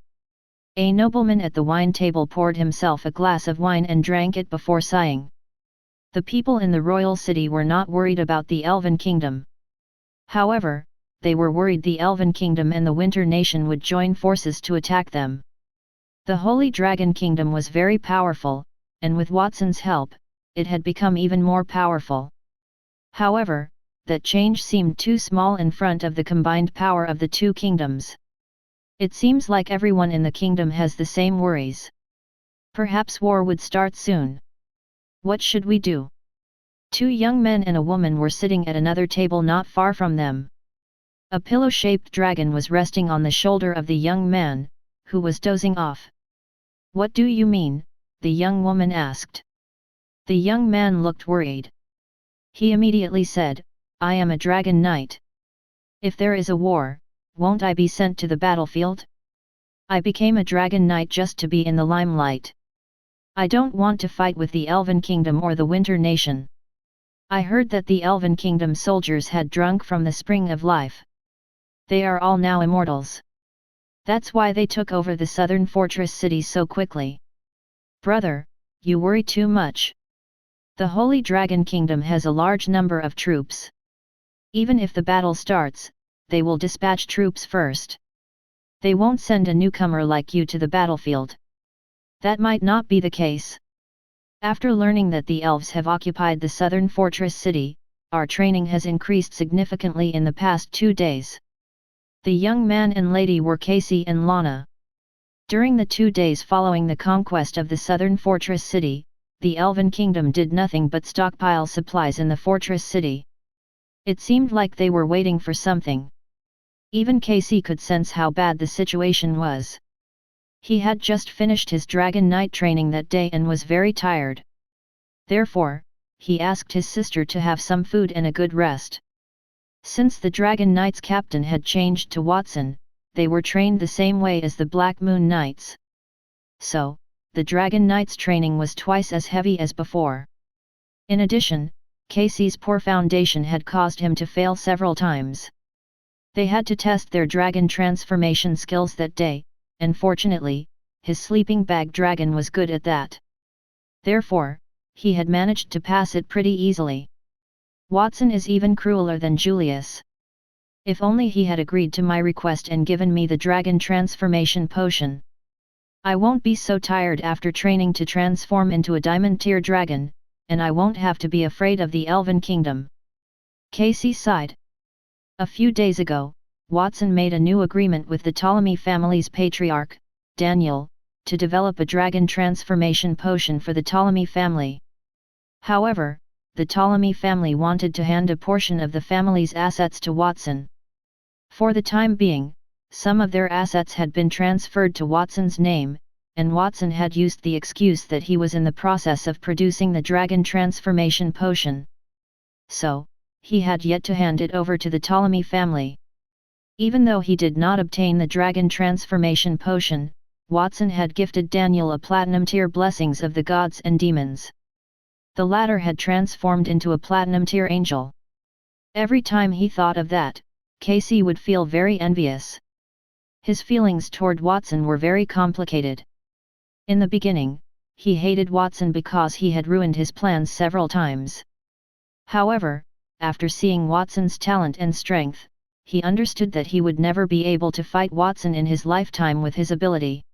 A nobleman at the wine table poured himself a glass of wine and drank it before sighing. The people in the royal city were not worried about the Elven Kingdom. However, they were worried the Elven Kingdom and the Winter Nation would join forces to attack them. The Holy Dragon Kingdom was very powerful, and with Watson's help, it had become even more powerful. However, that change seemed too small in front of the combined power of the two kingdoms. It seems like everyone in the kingdom has the same worries. Perhaps war would start soon. What should we do? 2 young men and a woman were sitting at another table not far from them. A pillow-shaped dragon was resting on the shoulder of the young man, who was dozing off. What do you mean? The young woman asked. The young man looked worried. He immediately said, I am a dragon knight. If there is a war, won't I be sent to the battlefield? I became a dragon knight just to be in the limelight. I don't want to fight with the Elven Kingdom or the Winter Nation. I heard that the Elven Kingdom soldiers had drunk from the spring of life. They are all now immortals. That's why they took over the southern fortress city so quickly. Brother, you worry too much. The Holy Dragon Kingdom has a large number of troops. Even if the battle starts, they will dispatch troops first. They won't send a newcomer like you to the battlefield. That might not be the case. After learning that the elves have occupied the southern fortress city, our training has increased significantly in the past 2 days. The young man and lady were Casey and Lana. During the 2 days following the conquest of the southern fortress city, the Elven Kingdom did nothing but stockpile supplies in the fortress city. It seemed like they were waiting for something. Even Casey could sense how bad the situation was. He had just finished his Dragon Knight training that day and was very tired. Therefore, he asked his sister to have some food and a good rest. Since the Dragon Knight's captain had changed to Watson, they were trained the same way as the Black Moon Knights. So, the Dragon Knight's training was twice as heavy as before. In addition, Casey's poor foundation had caused him to fail several times. They had to test their dragon transformation skills that day, and fortunately, his sleeping bag dragon was good at that. Therefore, he had managed to pass it pretty easily. Watson is even crueler than Julius. If only he had agreed to my request and given me the dragon transformation potion. I won't be so tired after training to transform into a diamond-tier dragon, and I won't have to be afraid of the Elven Kingdom. Casey sighed. A few days ago, Watson made a new agreement with the Ptolemy family's patriarch, Daniel, to develop a dragon transformation potion for the Ptolemy family. However, the Ptolemy family wanted to hand a portion of the family's assets to Watson. For the time being, some of their assets had been transferred to Watson's name, and Watson had used the excuse that he was in the process of producing the dragon transformation potion. So, he had yet to hand it over to the Ptolemy family. Even though he did not obtain the dragon transformation potion, Watson had gifted Daniel a platinum-tier blessings of the gods and demons. The latter had transformed into a platinum-tier angel. Every time he thought of that, Casey would feel very envious. His feelings toward Watson were very complicated. In the beginning, he hated Watson because he had ruined his plans several times. However, after seeing Watson's talent and strength, he understood that he would never be able to fight Watson in his lifetime with his ability.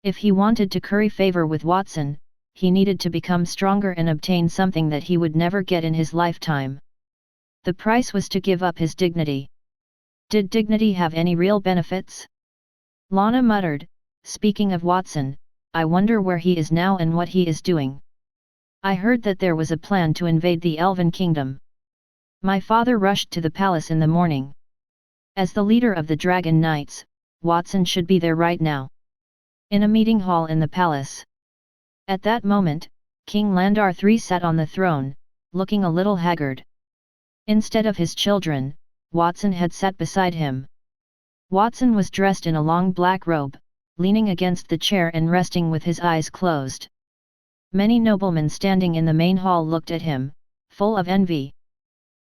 If he wanted to curry favor with Watson, he needed to become stronger and obtain something that he would never get in his lifetime. The price was to give up his dignity. Did dignity have any real benefits? Lana muttered, speaking of Watson, I wonder where he is now and what he is doing. I heard that there was a plan to invade the Elven Kingdom. My father rushed to the palace in the morning. As the leader of the Dragon Knights, Watson should be there right now. In a meeting hall in the palace. At that moment, King Landar III sat on the throne, looking a little haggard. Instead of his children, Watson had sat beside him. Watson was dressed in a long black robe, leaning against the chair and resting with his eyes closed. Many noblemen standing in the main hall looked at him, full of envy.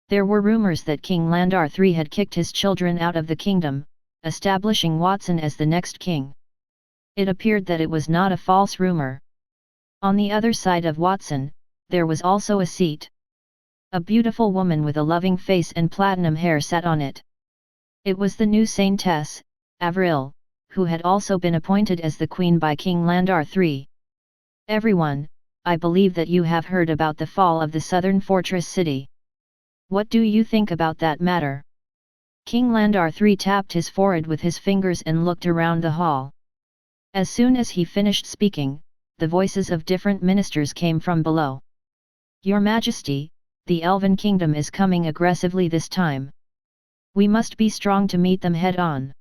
There were rumors that King Landar III had kicked his children out of the kingdom, establishing Watson as the next king. It appeared that it was not a false rumor. On the other side of Watson, there was also a seat. A beautiful woman with a loving face and platinum hair sat on it. It was the new Saintess, Avril, who had also been appointed as the queen by King Landar III. Everyone, I believe that you have heard about the fall of the southern fortress city. What do you think about that matter? King Landar III tapped his forehead with his fingers and looked around the hall. As soon as he finished speaking, the voices of different ministers came from below. Your Majesty, the Elven Kingdom is coming aggressively this time. We must be strong to meet them head-on.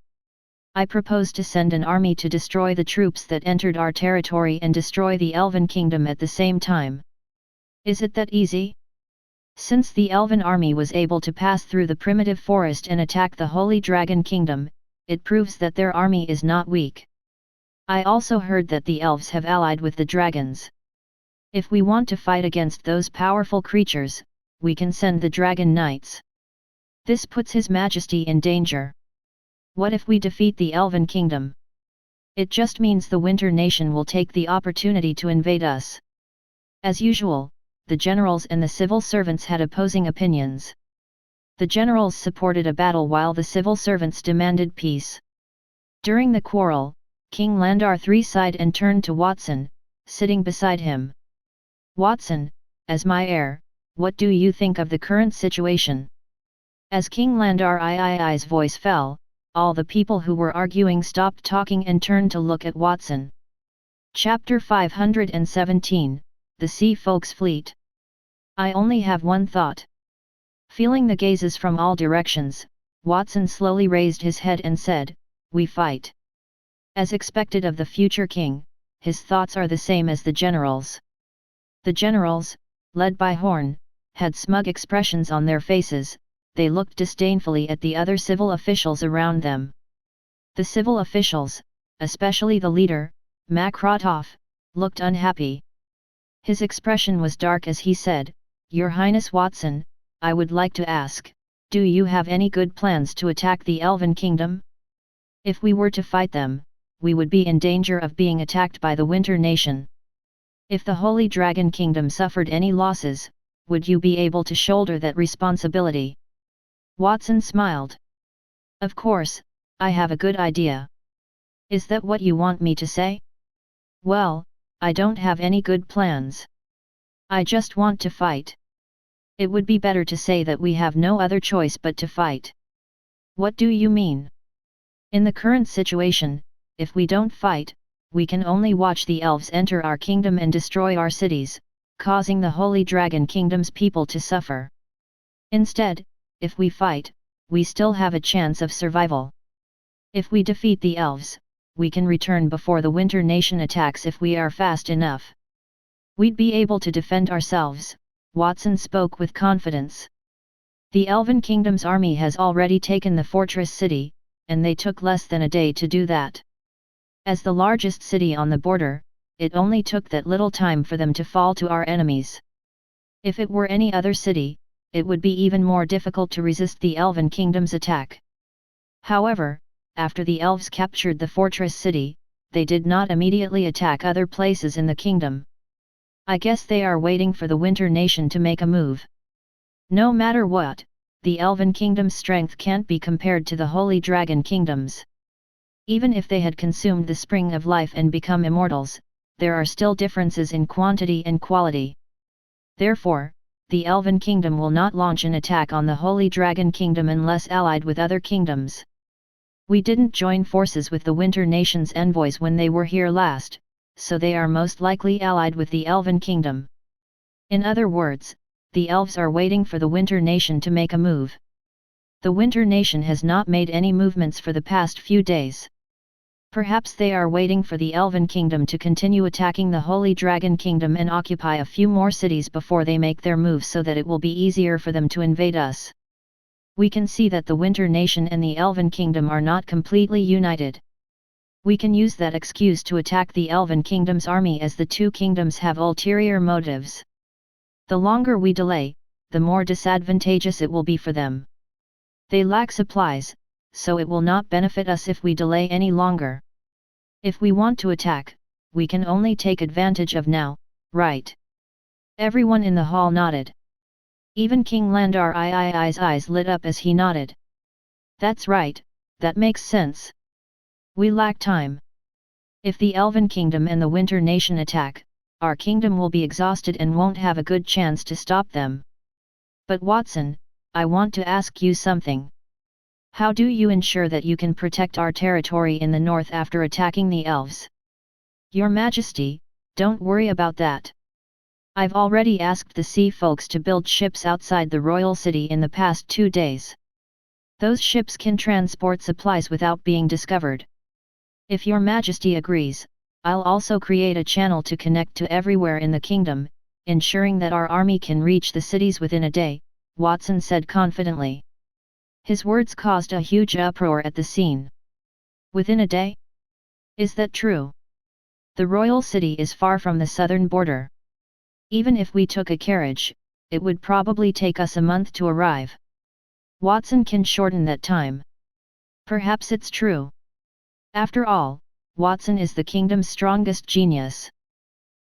I propose to send an army to destroy the troops that entered our territory and destroy the Elven Kingdom at the same time. Is it that easy? Since the Elven army was able to pass through the primitive forest and attack the Holy Dragon Kingdom, it proves that their army is not weak. I also heard that the elves have allied with the dragons. If we want to fight against those powerful creatures, we can send the Dragon Knights. This puts His Majesty in danger. What if we defeat the Elven Kingdom? It just means the Winter Nation will take the opportunity to invade us. As usual, the generals and the civil servants had opposing opinions. The generals supported a battle while the civil servants demanded peace. During the quarrel, King Landar III sighed and turned to Watson, sitting beside him. Watson, as my heir, what do you think of the current situation? As King Landar III's voice fell, all the people who were arguing stopped talking and turned to look at Watson. Chapter 517, The Sea Folk's Fleet. I only have one thought. Feeling the gazes from all directions, Watson slowly raised his head and said, "We fight." As expected of the future king, his thoughts are the same as the generals. The generals, led by Horn, had smug expressions on their faces. They looked disdainfully at the other civil officials around them. The civil officials, especially the leader, Makrotov, looked unhappy. His expression was dark as he said, "Your Highness Watson, I would like to ask, do you have any good plans to attack the Elven Kingdom? If we were to fight them, we would be in danger of being attacked by the Winter Nation. If the Holy Dragon Kingdom suffered any losses, would you be able to shoulder that responsibility?" Watson smiled. "Of course, I have a good idea. Is that what you want me to say?" "Well, I don't have any good plans. I just want to fight. It would be better to say that we have no other choice but to fight." "What do you mean?" "In the current situation, if we don't fight, we can only watch the elves enter our kingdom and destroy our cities, causing the Holy Dragon Kingdom's people to suffer. Instead, if we fight, we still have a chance of survival. If we defeat the elves, we can return before the Winter Nation attacks if we are fast enough. We'd be able to defend ourselves." Watson spoke with confidence. "The Elven Kingdom's army has already taken the fortress city, and they took less than a day to do that. As the largest city on the border, it only took that little time for them to fall to our enemies. If it were any other city, it would be even more difficult to resist the Elven Kingdom's attack. However, after the elves captured the fortress city, they did not immediately attack other places in the kingdom. I guess they are waiting for the Winter Nation to make a move. No matter what, the Elven Kingdom's strength can't be compared to the Holy Dragon Kingdom's. Even if they had consumed the Spring of Life and become immortals, there are still differences in quantity and quality. Therefore, the Elven Kingdom will not launch an attack on the Holy Dragon Kingdom unless allied with other kingdoms. We didn't join forces with the Winter Nation's envoys when they were here last, so they are most likely allied with the Elven Kingdom. In other words, the elves are waiting for the Winter Nation to make a move. The Winter Nation has not made any movements for the past few days. Perhaps they are waiting for the Elven Kingdom to continue attacking the Holy Dragon Kingdom and occupy a few more cities before they make their move so that it will be easier for them to invade us. We can see that the Winter Nation and the Elven Kingdom are not completely united. We can use that excuse to attack the Elven Kingdom's army as the two kingdoms have ulterior motives. The longer we delay, the more disadvantageous it will be for them. They lack supplies, so it will not benefit us if we delay any longer. If we want to attack, we can only take advantage of now, right?" Everyone in the hall nodded. Even King Landar-Ii's eyes lit up as he nodded. "That's right, that makes sense. We lack time. If the Elven Kingdom and the Winter Nation attack, our kingdom will be exhausted and won't have a good chance to stop them. But Watson, I want to ask you something. How do you ensure that you can protect our territory in the north after attacking the elves?" "Your Majesty, don't worry about that. I've already asked the sea folks to build ships outside the royal city in the past 2 days. Those ships can transport supplies without being discovered. If your Majesty agrees, I'll also create a channel to connect to everywhere in the kingdom, ensuring that our army can reach the cities within a day," Watson said confidently. His words caused a huge uproar at the scene. "Within a day? Is that true? The royal city is far from the southern border. Even if we took a carriage, it would probably take us a month to arrive. Watson can shorten that time. Perhaps it's true. After all, Watson is the kingdom's strongest genius.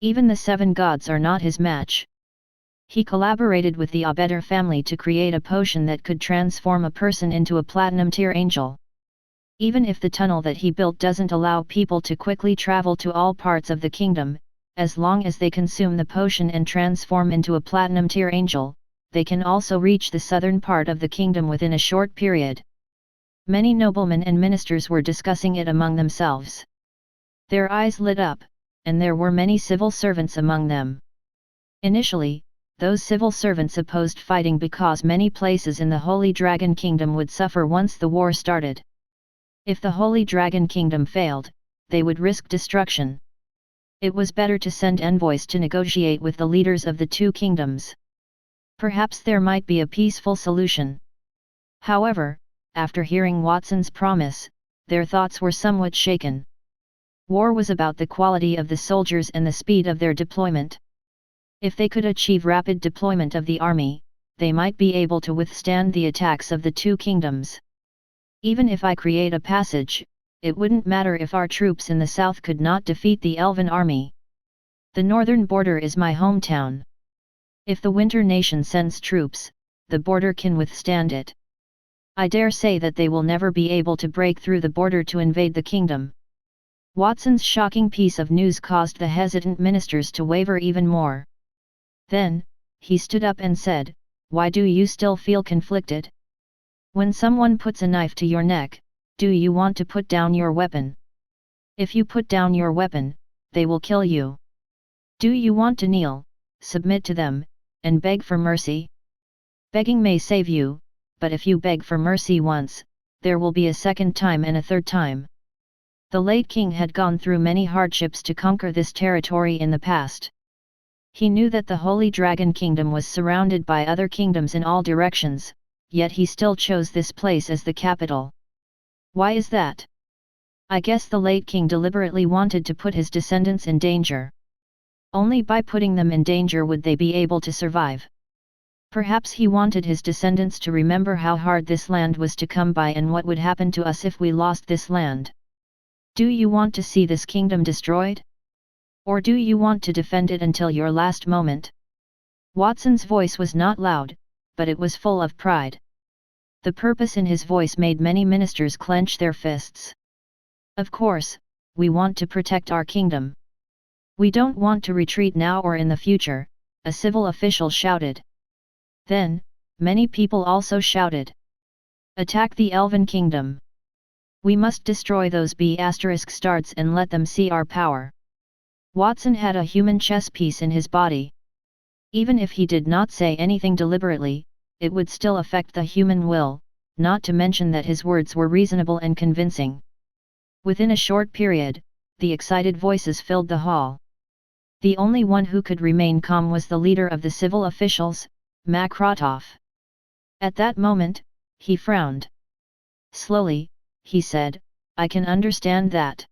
Even the 7 gods are not his match. He collaborated with the Abeder family to create a potion that could transform a person into a platinum-tier angel. Even if the tunnel that he built doesn't allow people to quickly travel to all parts of the kingdom, as long as they consume the potion and transform into a platinum-tier angel, they can also reach the southern part of the kingdom within a short period." Many noblemen and ministers were discussing it among themselves. Their eyes lit up, and there were many civil servants among them. Initially, those civil servants opposed fighting because many places in the Holy Dragon Kingdom would suffer once the war started. If the Holy Dragon Kingdom failed, they would risk destruction. It was better to send envoys to negotiate with the leaders of the two kingdoms. Perhaps there might be a peaceful solution. However, after hearing Watson's promise, their thoughts were somewhat shaken. War was about the quality of the soldiers and the speed of their deployment. If they could achieve rapid deployment of the army, they might be able to withstand the attacks of the two kingdoms. Even if I create a passage, it wouldn't matter if our troops in the south could not defeat the Elven army. The northern border is my hometown. If the Winter Nation sends troops, the border can withstand it. I dare say that they will never be able to break through the border to invade the kingdom. Watson's shocking piece of news caused the hesitant ministers to waver even more. Then, he stood up and said, "Why do you still feel conflicted? When someone puts a knife to your neck, do you want to put down your weapon? If you put down your weapon, they will kill you. Do you want to kneel, submit to them, and beg for mercy? Begging may save you, but if you beg for mercy once, there will be a second time and a third time." The late king had gone through many hardships to conquer this territory in the past. He knew that the Holy Dragon Kingdom was surrounded by other kingdoms in all directions, yet he still chose this place as the capital. Why is that? I guess the late king deliberately wanted to put his descendants in danger. Only by putting them in danger would they be able to survive. Perhaps he wanted his descendants to remember how hard this land was to come by and what would happen to us if we lost this land. Do you want to see this kingdom destroyed? Or do you want to defend it until your last moment? Watson's voice was not loud, but it was full of pride. The purpose in his voice made many ministers clench their fists. Of course, we want to protect our kingdom. We don't want to retreat now or in the future, a civil official shouted. Then, many people also shouted. Attack the Elven Kingdom. We must destroy those B***starts and let them see our power. Watson had a human chess piece in his body. Even if he did not say anything deliberately, it would still affect the human will, not to mention that his words were reasonable and convincing. Within a short period, the excited voices filled the hall. The only one who could remain calm was the leader of the civil officials, Makrotov. At that moment, he frowned. Slowly, he said, "I can understand that.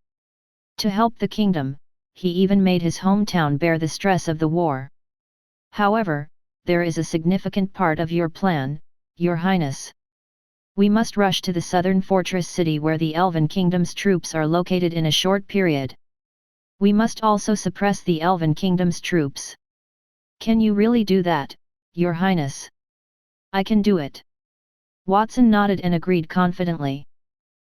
To help the kingdom, he even made his hometown bear the stress of the war. However, there is a significant part of your plan, Your Highness. We must rush to the southern fortress city where the Elven Kingdom's troops are located in a short period. We must also suppress the Elven Kingdom's troops. Can you really do that, Your Highness?" "I can do it." Watson nodded and agreed confidently.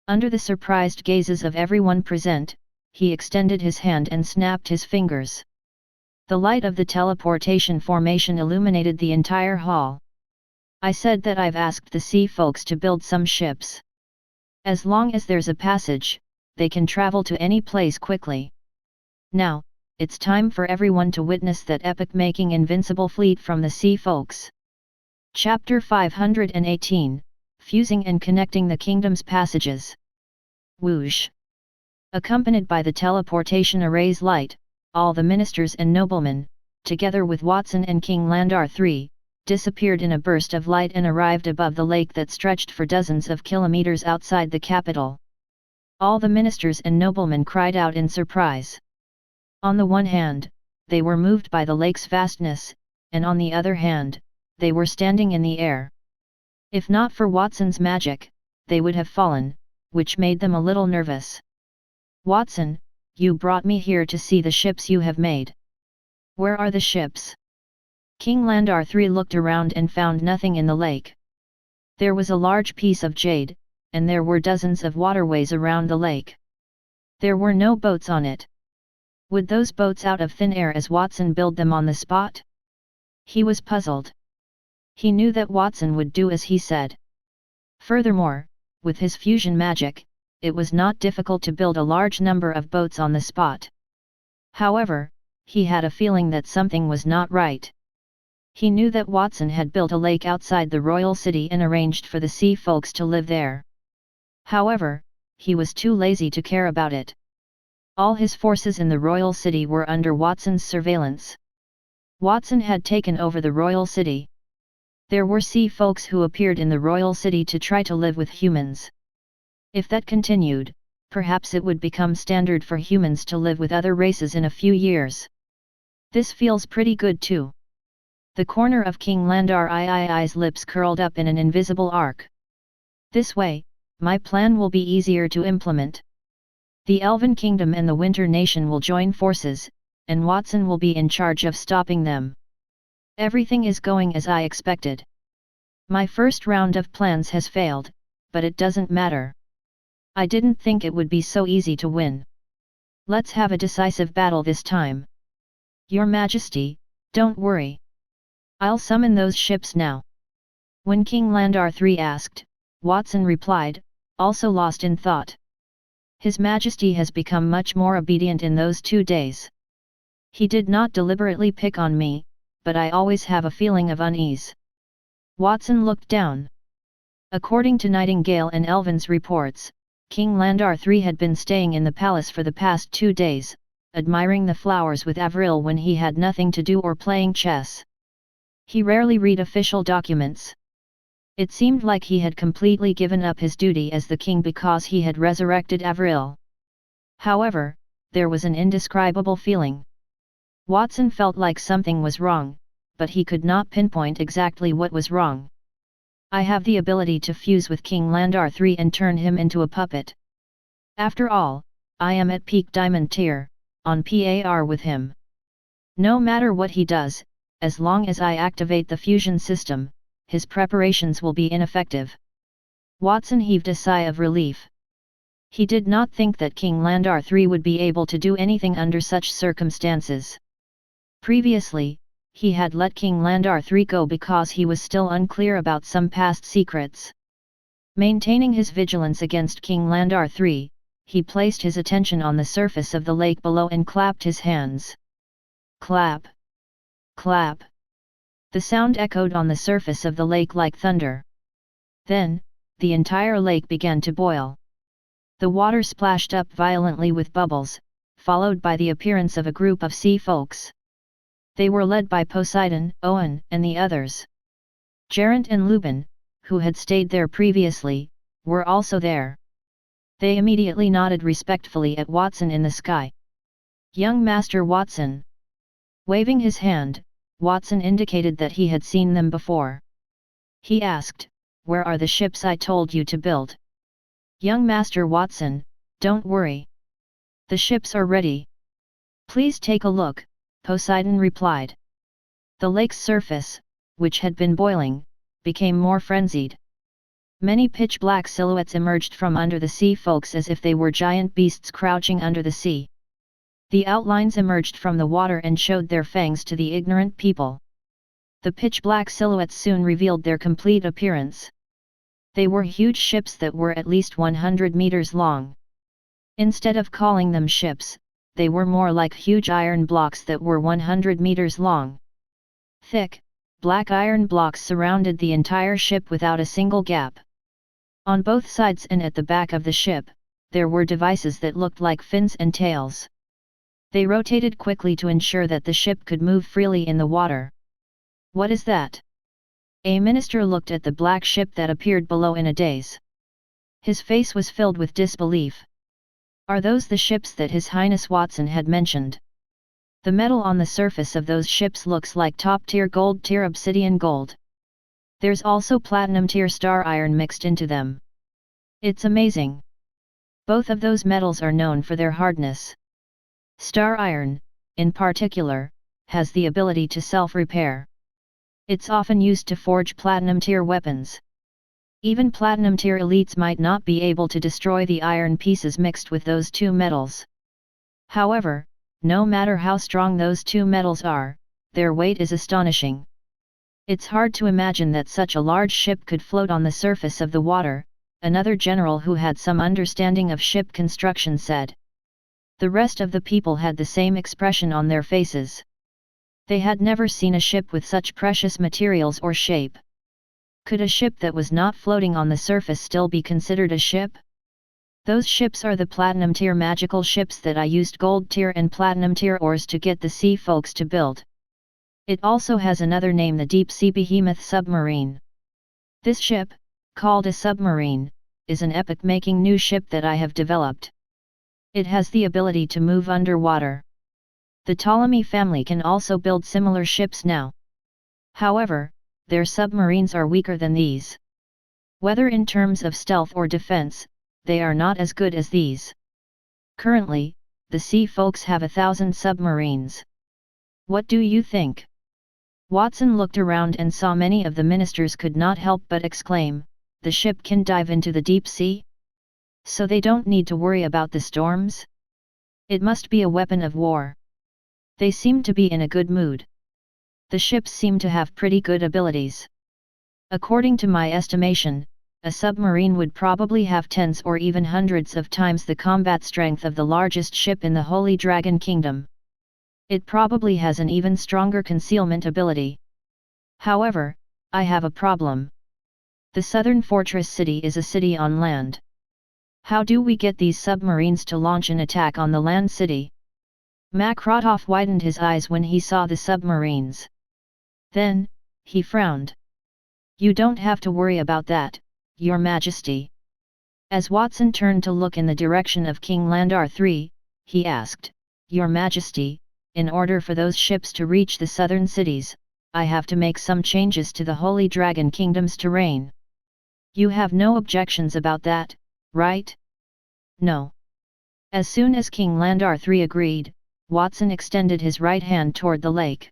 Under the surprised gazes of everyone present, he extended his hand and snapped his fingers. The light of the teleportation formation illuminated the entire hall. "I said that I've asked the sea folks to build some ships. As long as there's a passage, they can travel to any place quickly. Now, it's time for everyone to witness that epic-making invincible fleet from the sea folks." Chapter 518, Fusing and Connecting the Kingdom's Passages. Whoosh! Accompanied by the teleportation array's light, all the ministers and noblemen, together with Watson and King Landar III, disappeared in a burst of light and arrived above the lake that stretched for dozens of kilometers outside the capital. All the ministers and noblemen cried out in surprise. On the one hand, they were moved by the lake's vastness, and on the other hand, they were standing in the air. If not for Watson's magic, they would have fallen, which made them a little nervous. "Watson, you brought me here to see the ships you have made. Where are the ships?" King Landar III looked around and found nothing in the lake. There was a large piece of jade, and there were dozens of waterways around the lake. There were no boats on it. Would those boats out of thin air as Watson build them on the spot? He was puzzled. He knew that Watson would do as he said. Furthermore, with his fusion magic, it was not difficult to build a large number of boats on the spot. However, he had a feeling that something was not right. He knew that Watson had built a lake outside the royal city and arranged for the sea folks to live there. However, he was too lazy to care about it. All his forces in the royal city were under Watson's surveillance. Watson had taken over the royal city. There were sea folks who appeared in the royal city to try to live with humans. If that continued, perhaps it would become standard for humans to live with other races in a few years. This feels pretty good too. The corner of King Landar Ii's lips curled up in an invisible arc. This way, my plan will be easier to implement. The Elven Kingdom and the Winter Nation will join forces, and Watson will be in charge of stopping them. Everything is going as I expected. My first round of plans has failed, but it doesn't matter. I didn't think it would be so easy to win. Let's have a decisive battle this time. Your Majesty, don't worry. I'll summon those ships now. When King Landar III asked, Watson replied, also lost in thought. His Majesty has become much more obedient in those 2 days. He did not deliberately pick on me, but I always have a feeling of unease. Watson looked down. According to Nightingale and Elvin's reports, King Landar III had been staying in the palace for the past 2 days, admiring the flowers with Avril when he had nothing to do or playing chess. He rarely read official documents. It seemed like he had completely given up his duty as the king because he had resurrected Avril. However, there was an indescribable feeling. Watson felt like something was wrong, but he could not pinpoint exactly what was wrong. I have the ability to fuse with King Landar III and turn him into a puppet. After all, I am at peak diamond tier, on par with him. No matter what he does, as long as I activate the fusion system, his preparations will be ineffective. Watson heaved a sigh of relief. He did not think that King Landar III would be able to do anything under such circumstances. Previously, he had let King Landar III go because he was still unclear about some past secrets. Maintaining his vigilance against King Landar III, he placed his attention on the surface of the lake below and clapped his hands. Clap! Clap! The sound echoed on the surface of the lake like thunder. Then, the entire lake began to boil. The water splashed up violently with bubbles, followed by the appearance of a group of sea folks. They were led by Poseidon, Owen, and the others. Geraint and Lubin, who had stayed there previously, were also there. They immediately nodded respectfully at Watson in the sky. Young Master Watson. Waving his hand, Watson indicated that he had seen them before. He asked, "Where are the ships I told you to build?" "Young Master Watson, don't worry. The ships are ready. Please take a look," Poseidon replied. The lake's surface, which had been boiling, became more frenzied. Many pitch-black silhouettes emerged from under the sea folks as if they were giant beasts crouching under the sea. The outlines emerged from the water and showed their fangs to the ignorant people. The pitch-black silhouettes soon revealed their complete appearance. They were huge ships that were at least 100 meters long. Instead of calling them ships, they were more like huge iron blocks that were 100 meters long. Thick, black iron blocks surrounded the entire ship without a single gap. On both sides and at the back of the ship, there were devices that looked like fins and tails. They rotated quickly to ensure that the ship could move freely in the water. "What is that?" A minister looked at the black ship that appeared below in a daze. His face was filled with disbelief. Are those the ships that His Highness Watson had mentioned? The metal on the surface of those ships looks like top-tier gold-tier obsidian gold. There's also platinum-tier star iron mixed into them. It's amazing. Both of those metals are known for their hardness. Star iron, in particular, has the ability to self-repair. It's often used to forge platinum-tier weapons. Even platinum-tier elites might not be able to destroy the iron pieces mixed with those two metals. However, no matter how strong those two metals are, their weight is astonishing. It's hard to imagine that such a large ship could float on the surface of the water, another general who had some understanding of ship construction said. The rest of the people had the same expression on their faces. They had never seen a ship with such precious materials or shape. Could a ship that was not floating on the surface still be considered a ship? Those ships are the platinum tier magical ships that I used gold tier and platinum tier ores to get the sea folks to build. It also has another name, the deep sea behemoth submarine. This ship, called a submarine, is an epoch-making new ship that I have developed. It has the ability to move underwater. The Ptolemy family can also build similar ships now. However, their submarines are weaker than these. Whether in terms of stealth or defense, they are not as good as these. Currently, the sea folks have 1,000 submarines. What do you think? Watson looked around and saw many of the ministers could not help but exclaim, the ship can dive into the deep sea? So they don't need to worry about the storms? It must be a weapon of war. They seem to be in a good mood. The ships seem to have pretty good abilities. According to my estimation, a submarine would probably have tens or even hundreds of times the combat strength of the largest ship in the Holy Dragon Kingdom. It probably has an even stronger concealment ability. However, I have a problem. The southern fortress city is a city on land. How do we get these submarines to launch an attack on the land city? Makrotov widened his eyes when he saw the submarines. Then, he frowned. You don't have to worry about that, Your Majesty. As Watson turned to look in the direction of King Landar III, he asked, Your Majesty, in order for those ships to reach the southern cities, I have to make some changes to the Holy Dragon Kingdom's terrain. You have no objections about that, right? No. As soon as King Landar III agreed, Watson extended his right hand toward the lake.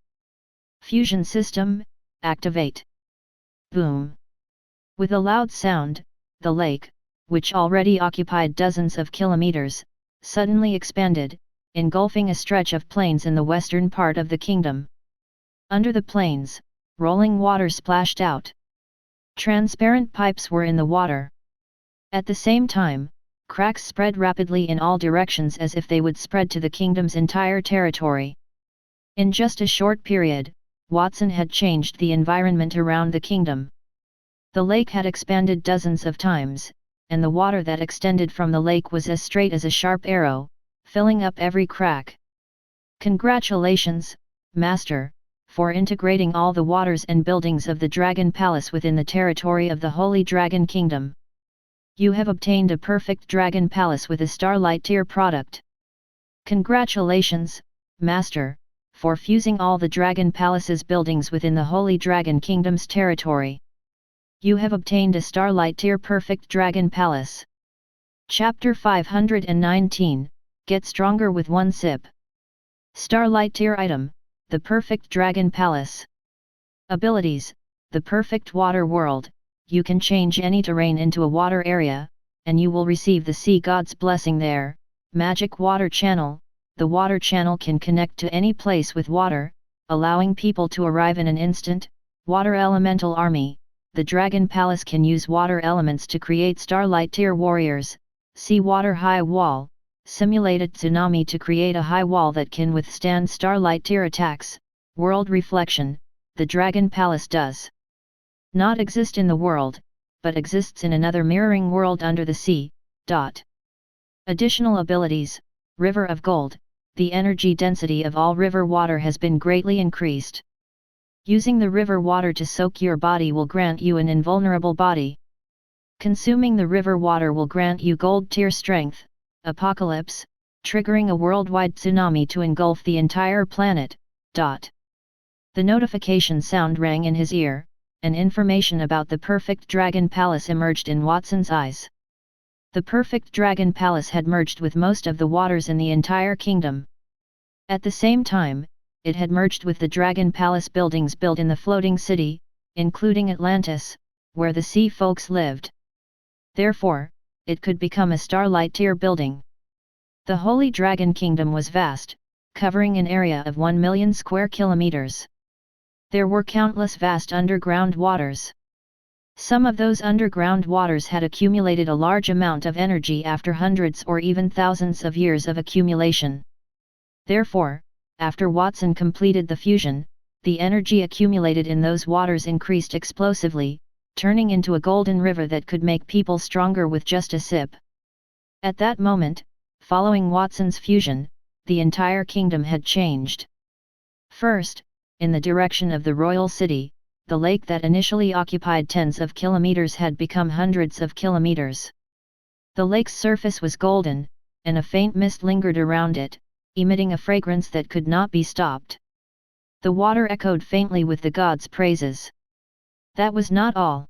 Fusion system, activate. Boom. With a loud sound, the lake, which already occupied dozens of kilometers, suddenly expanded, engulfing a stretch of plains in the western part of the kingdom. Under the plains, rolling water splashed out. Transparent pipes were in the water. At the same time, cracks spread rapidly in all directions as if they would spread to the kingdom's entire territory. In just a short period, Watson had changed the environment around the kingdom. The lake had expanded dozens of times, and the water that extended from the lake was as straight as a sharp arrow, filling up every crack. Congratulations, Master, for integrating all the waters and buildings of the Dragon Palace within the territory of the Holy Dragon Kingdom. You have obtained a perfect Dragon Palace with a Starlight tier product. Congratulations, Master, for fusing all the Dragon Palace's buildings within the Holy Dragon Kingdom's territory. You have obtained a Starlight tier perfect Dragon Palace. Chapter 519, Get Stronger with One Sip. Starlight tier item, the perfect Dragon Palace. Abilities, the perfect water world. You can change any terrain into a water area, and you will receive the sea god's blessing there. Magic water channel, the water channel can connect to any place with water, allowing people to arrive in an instant. Water elemental army, the Dragon Palace can use water elements to create Starlight tier warriors. Sea water high wall, simulated tsunami to create a high wall that can withstand Starlight tier attacks. World reflection, the Dragon Palace does not exist in the world, but exists in another mirroring world under the sea. Additional abilities, River of Gold, the energy density of all river water has been greatly increased. Using the river water to soak your body will grant you an invulnerable body. Consuming the river water will grant you gold tier strength. Apocalypse, triggering a worldwide tsunami to engulf the entire planet. The notification sound rang in his ear, and information about the perfect Dragon Palace emerged in Watson's eyes. The perfect Dragon Palace had merged with most of the waters in the entire kingdom. At the same time, it had merged with the Dragon Palace buildings built in the floating city, including Atlantis, where the sea folks lived. Therefore, it could become a Starlight tier building. The Holy Dragon Kingdom was vast, covering an area of 1 million square kilometers. There were countless vast underground waters. Some of those underground waters had accumulated a large amount of energy after hundreds or even thousands of years of accumulation. Therefore, after Watson completed the fusion, the energy accumulated in those waters increased explosively, turning into a golden river that could make people stronger with just a sip. At that moment, following Watson's fusion, the entire kingdom had changed. First, in the direction of the royal city, the lake that initially occupied tens of kilometers had become hundreds of kilometers. The lake's surface was golden, and a faint mist lingered around it, emitting a fragrance that could not be stopped. The water echoed faintly with the gods' praises. That was not all.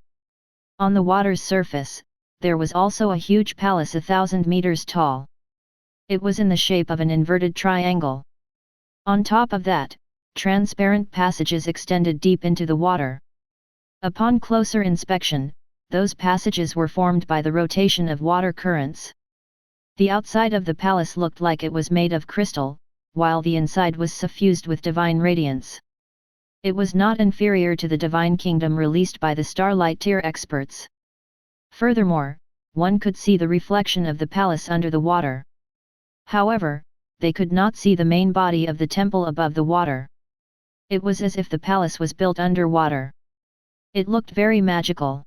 On the water's surface, there was also a huge palace 1,000 meters tall. It was in the shape of an inverted triangle. On top of that, transparent passages extended deep into the water. Upon closer inspection, those passages were formed by the rotation of water currents. The outside of the palace looked like it was made of crystal, while the inside was suffused with divine radiance. It was not inferior to the divine kingdom released by the starlight tier experts. Furthermore, one could see the reflection of the palace under the water. However, they could not see the main body of the temple above the water. It was as if the palace was built underwater. It looked very magical.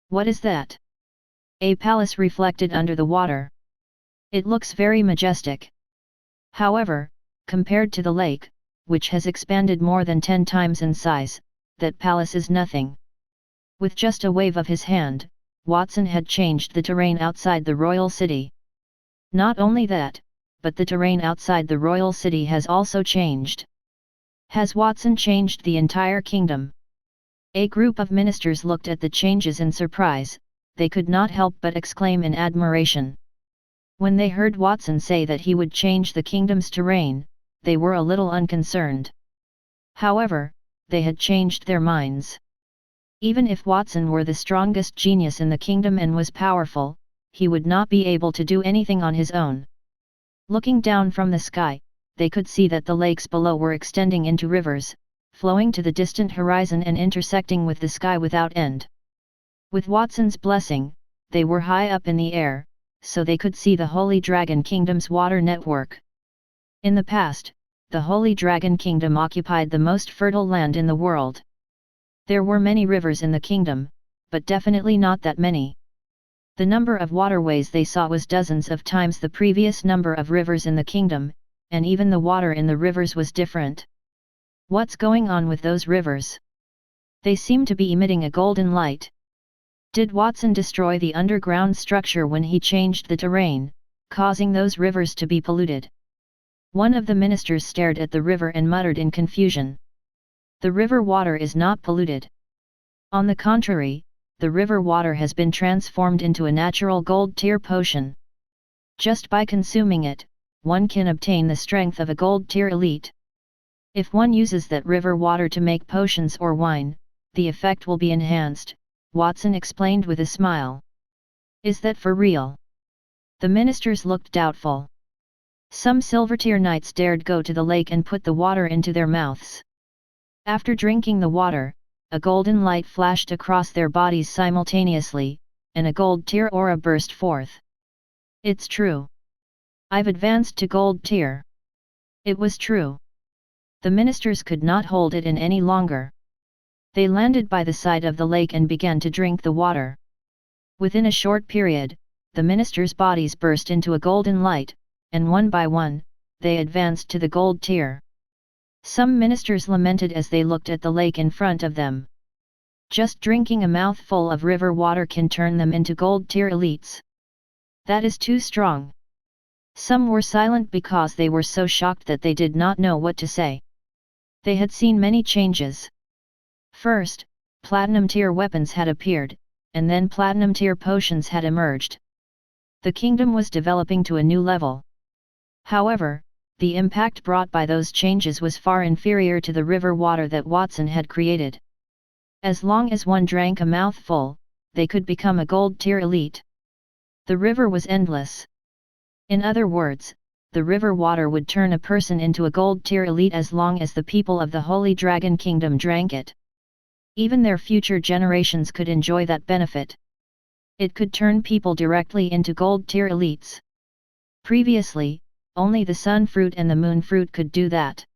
What is that? A palace reflected under the water. It looks very majestic. However, compared to the lake, which has expanded more than 10 times in size, that palace is nothing. With just a wave of his hand, Watson had changed the terrain outside the royal city. Not only that, but the terrain outside the royal city has also changed. Has Watson changed the entire kingdom? A group of ministers looked at the changes in surprise. They could not help but exclaim in admiration. When they heard Watson say that he would change the kingdom's terrain, they were a little unconcerned. However, they had changed their minds. Even if Watson were the strongest genius in the kingdom and was powerful, he would not be able to do anything on his own. Looking down from the sky, they could see that the lakes below were extending into rivers, flowing to the distant horizon and intersecting with the sky without end. With Watson's blessing, they were high up in the air, so they could see the Holy Dragon Kingdom's water network. In the past, the Holy Dragon Kingdom occupied the most fertile land in the world. There were many rivers in the kingdom, but definitely not that many. The number of waterways they saw was dozens of times the previous number of rivers in the kingdom, and even the water in the rivers was different. What's going on with those rivers? They seem to be emitting a golden light. Did Watson destroy the underground structure when he changed the terrain, causing those rivers to be polluted? One of the ministers stared at the river and muttered in confusion. The river water is not polluted. On the contrary, the river water has been transformed into a natural gold tier potion. Just by consuming it, one can obtain the strength of a gold tier elite. If one uses that river water to make potions or wine, the effect will be enhanced, Watson explained with a smile. Is that for real? The ministers looked doubtful. Some silver-tier knights dared go to the lake and put the water into their mouths. After drinking the water, a golden light flashed across their bodies simultaneously, and a gold tier aura burst forth. It's true. I've advanced to gold tier. It was true. The ministers could not hold it in any longer. They landed by the side of the lake and began to drink the water. Within a short period, the ministers' bodies burst into a golden light, and one by one, they advanced to the gold tier. Some ministers lamented as they looked at the lake in front of them. Just drinking a mouthful of river water can turn them into gold tier elites. That is too strong. Some were silent because they were so shocked that they did not know what to say. They had seen many changes. First, platinum tier weapons had appeared, and then platinum tier potions had emerged. The kingdom was developing to a new level. However, the impact brought by those changes was far inferior to the river water that Watson had created. As long as one drank a mouthful, they could become a gold tier elite. The river was endless. In other words, the river water would turn a person into a gold tier elite as long as the people of the Holy Dragon Kingdom drank it. Even their future generations could enjoy that benefit. It could turn people directly into gold tier elites. Previously, Only the sun fruit and the moon fruit could do that.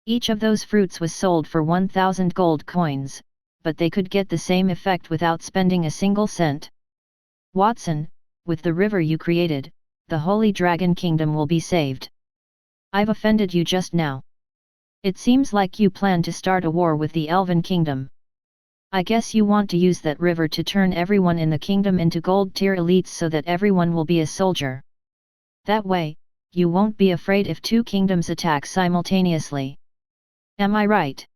Each of those fruits was sold for 1,000 gold coins, but they could get the same effect without spending a single cent. Watson, with the river you created, the Holy Dragon Kingdom will be saved. I've offended you just now. It seems like you plan to start a war with the Elven Kingdom. I guess you want to use that river to turn everyone in the kingdom into gold-tier elites so that everyone will be a soldier. That way, you won't be afraid if two kingdoms attack simultaneously. Am I right?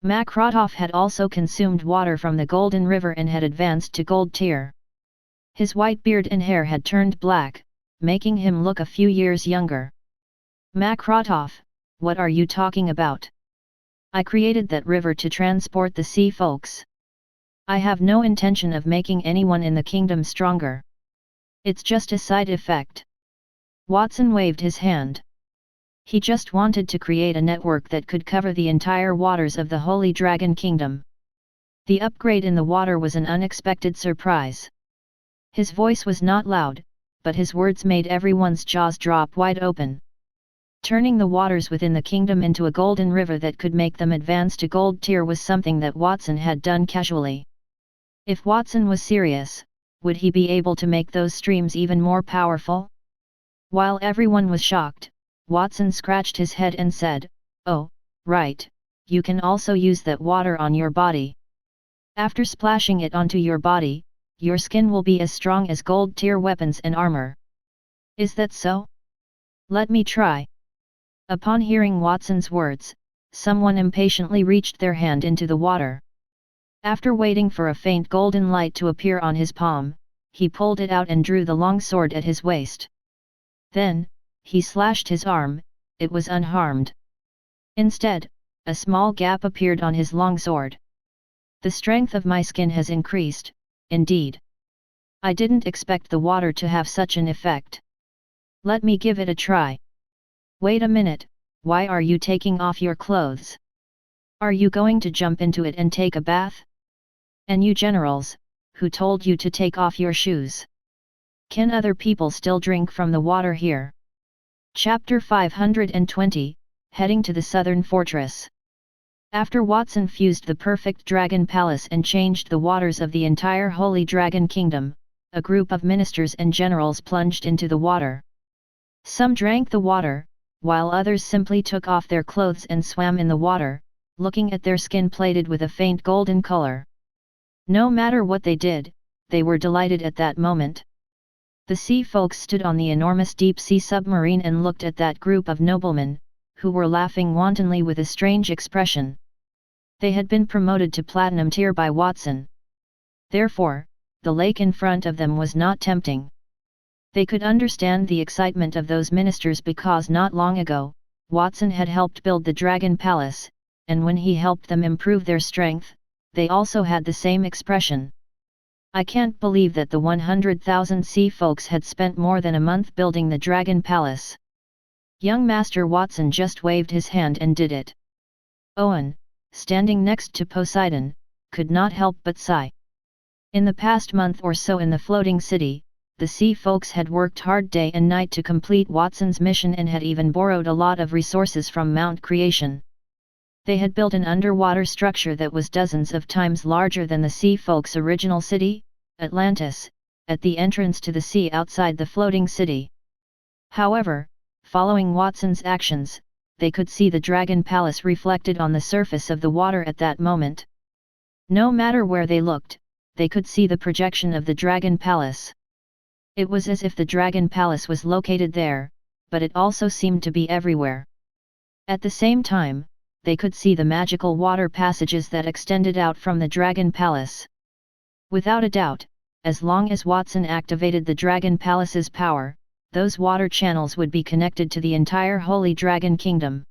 Makrotov had also consumed water from the Golden River and had advanced to gold tier. His white beard and hair had turned black, making him look a few years younger. Makrotov, what are you talking about? I created that river to transport the sea folks. I have no intention of making anyone in the kingdom stronger. It's just a side effect. Watson waved his hand. He just wanted to create a network that could cover the entire waters of the Holy Dragon Kingdom. The upgrade in the water was an unexpected surprise. His voice was not loud, but his words made everyone's jaws drop wide open. Turning the waters within the kingdom into a golden river that could make them advance to gold tier was something that Watson had done casually. If Watson was serious, would he be able to make those streams even more powerful? While everyone was shocked, Watson scratched his head and said, "Oh, right, you can also use that water on your body. After splashing it onto your body, your skin will be as strong as gold tier weapons and armor. Is that so? Let me try." Upon hearing Watson's words, someone impatiently reached their hand into the water. After waiting for a faint golden light to appear on his palm, he pulled it out and drew the long sword at his waist. Then, he slashed his arm, it was unharmed. Instead, a small gap appeared on his long sword. The strength of my skin has increased, indeed. I didn't expect the water to have such an effect. Let me give it a try. Wait a minute, why are you taking off your clothes? Are you going to jump into it and take a bath? And you generals, who told you to take off your shoes? Can other people still drink from the water here? Chapter 520, Heading to the Southern Fortress. After Watson fused the perfect Dragon Palace and changed the waters of the entire Holy Dragon Kingdom, a group of ministers and generals plunged into the water. Some drank the water, while others simply took off their clothes and swam in the water, looking at their skin plated with a faint golden color. No matter what they did, they were delighted at that moment. The sea folks stood on the enormous deep-sea submarine and looked at that group of noblemen, who were laughing wantonly with a strange expression. They had been promoted to platinum tier by Watson. Therefore, the lake in front of them was not tempting. They could understand the excitement of those ministers because not long ago, Watson had helped build the Dragon Palace, and when he helped them improve their strength, they also had the same expression. I can't believe that the 100,000 sea folks had spent more than a month building the Dragon Palace. Young Master Watson just waved his hand and did it. Owen, standing next to Poseidon, could not help but sigh. In the past month or so in the floating city, the sea folks had worked hard day and night to complete Watson's mission and had even borrowed a lot of resources from Mount Creation. They had built an underwater structure that was dozens of times larger than the sea folks' original city, Atlantis, at the entrance to the sea outside the floating city. However, following Watson's actions, they could see the Dragon Palace reflected on the surface of the water at that moment. No matter where they looked, they could see the projection of the Dragon Palace. It was as if the Dragon Palace was located there, but it also seemed to be everywhere. At the same time, they could see the magical water passages that extended out from the Dragon Palace. Without a doubt, as long as Watson activated the Dragon Palace's power, those water channels would be connected to the entire Holy Dragon Kingdom.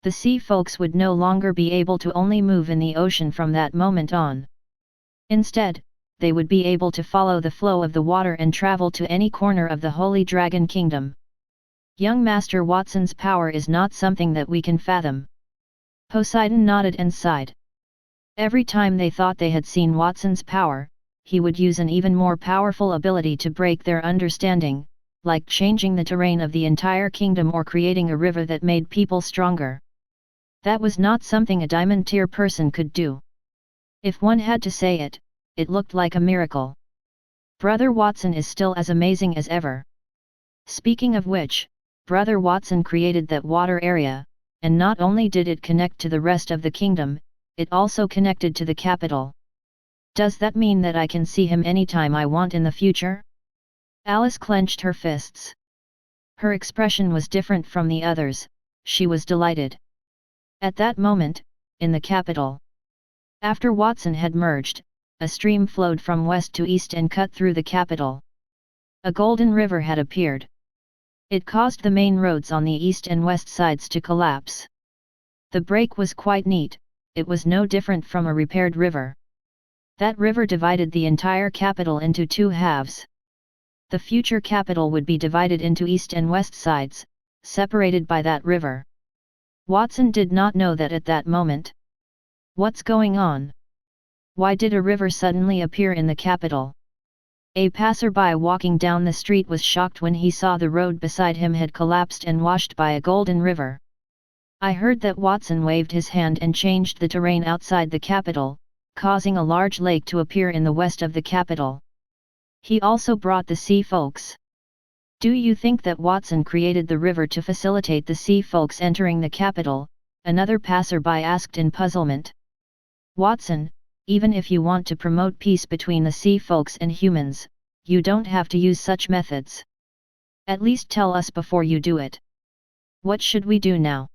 The sea folks would no longer be able to only move in the ocean from that moment on. Instead, they would be able to follow the flow of the water and travel to any corner of the Holy Dragon Kingdom. Young Master Watson's power is not something that we can fathom. Poseidon nodded and sighed. Every time they thought they had seen Watson's power, he would use an even more powerful ability to break their understanding, like changing the terrain of the entire kingdom or creating a river that made people stronger. That was not something a diamond tier person could do. If one had to say it, it looked like a miracle. Brother Watson is still as amazing as ever. Speaking of which, Brother Watson created that water area, and not only did it connect to the rest of the kingdom, it also connected to the capital. Does that mean that I can see him anytime I want in the future? Alice clenched her fists. Her expression was different from the others, she was delighted. At that moment, in the capital, after Watson had merged, a stream flowed from west to east and cut through the capital. A golden river had appeared. It caused the main roads on the east and west sides to collapse. The break was quite neat, it was no different from a repaired river. That river divided the entire capital into two halves. The future capital would be divided into east and west sides, separated by that river. Watson did not know that at that moment. What's going on? Why did a river suddenly appear in the capital? A passerby walking down the street was shocked when he saw the road beside him had collapsed and washed by a golden river. I heard that Watson waved his hand and changed the terrain outside the capital, causing a large lake to appear in the west of the capital. He also brought the sea folks. Do you think that Watson created the river to facilitate the sea folks entering the capital? Another passerby asked in puzzlement. Watson, even if you want to promote peace between the sea folks and humans, you don't have to use such methods. At least tell us before you do it. What should we do now?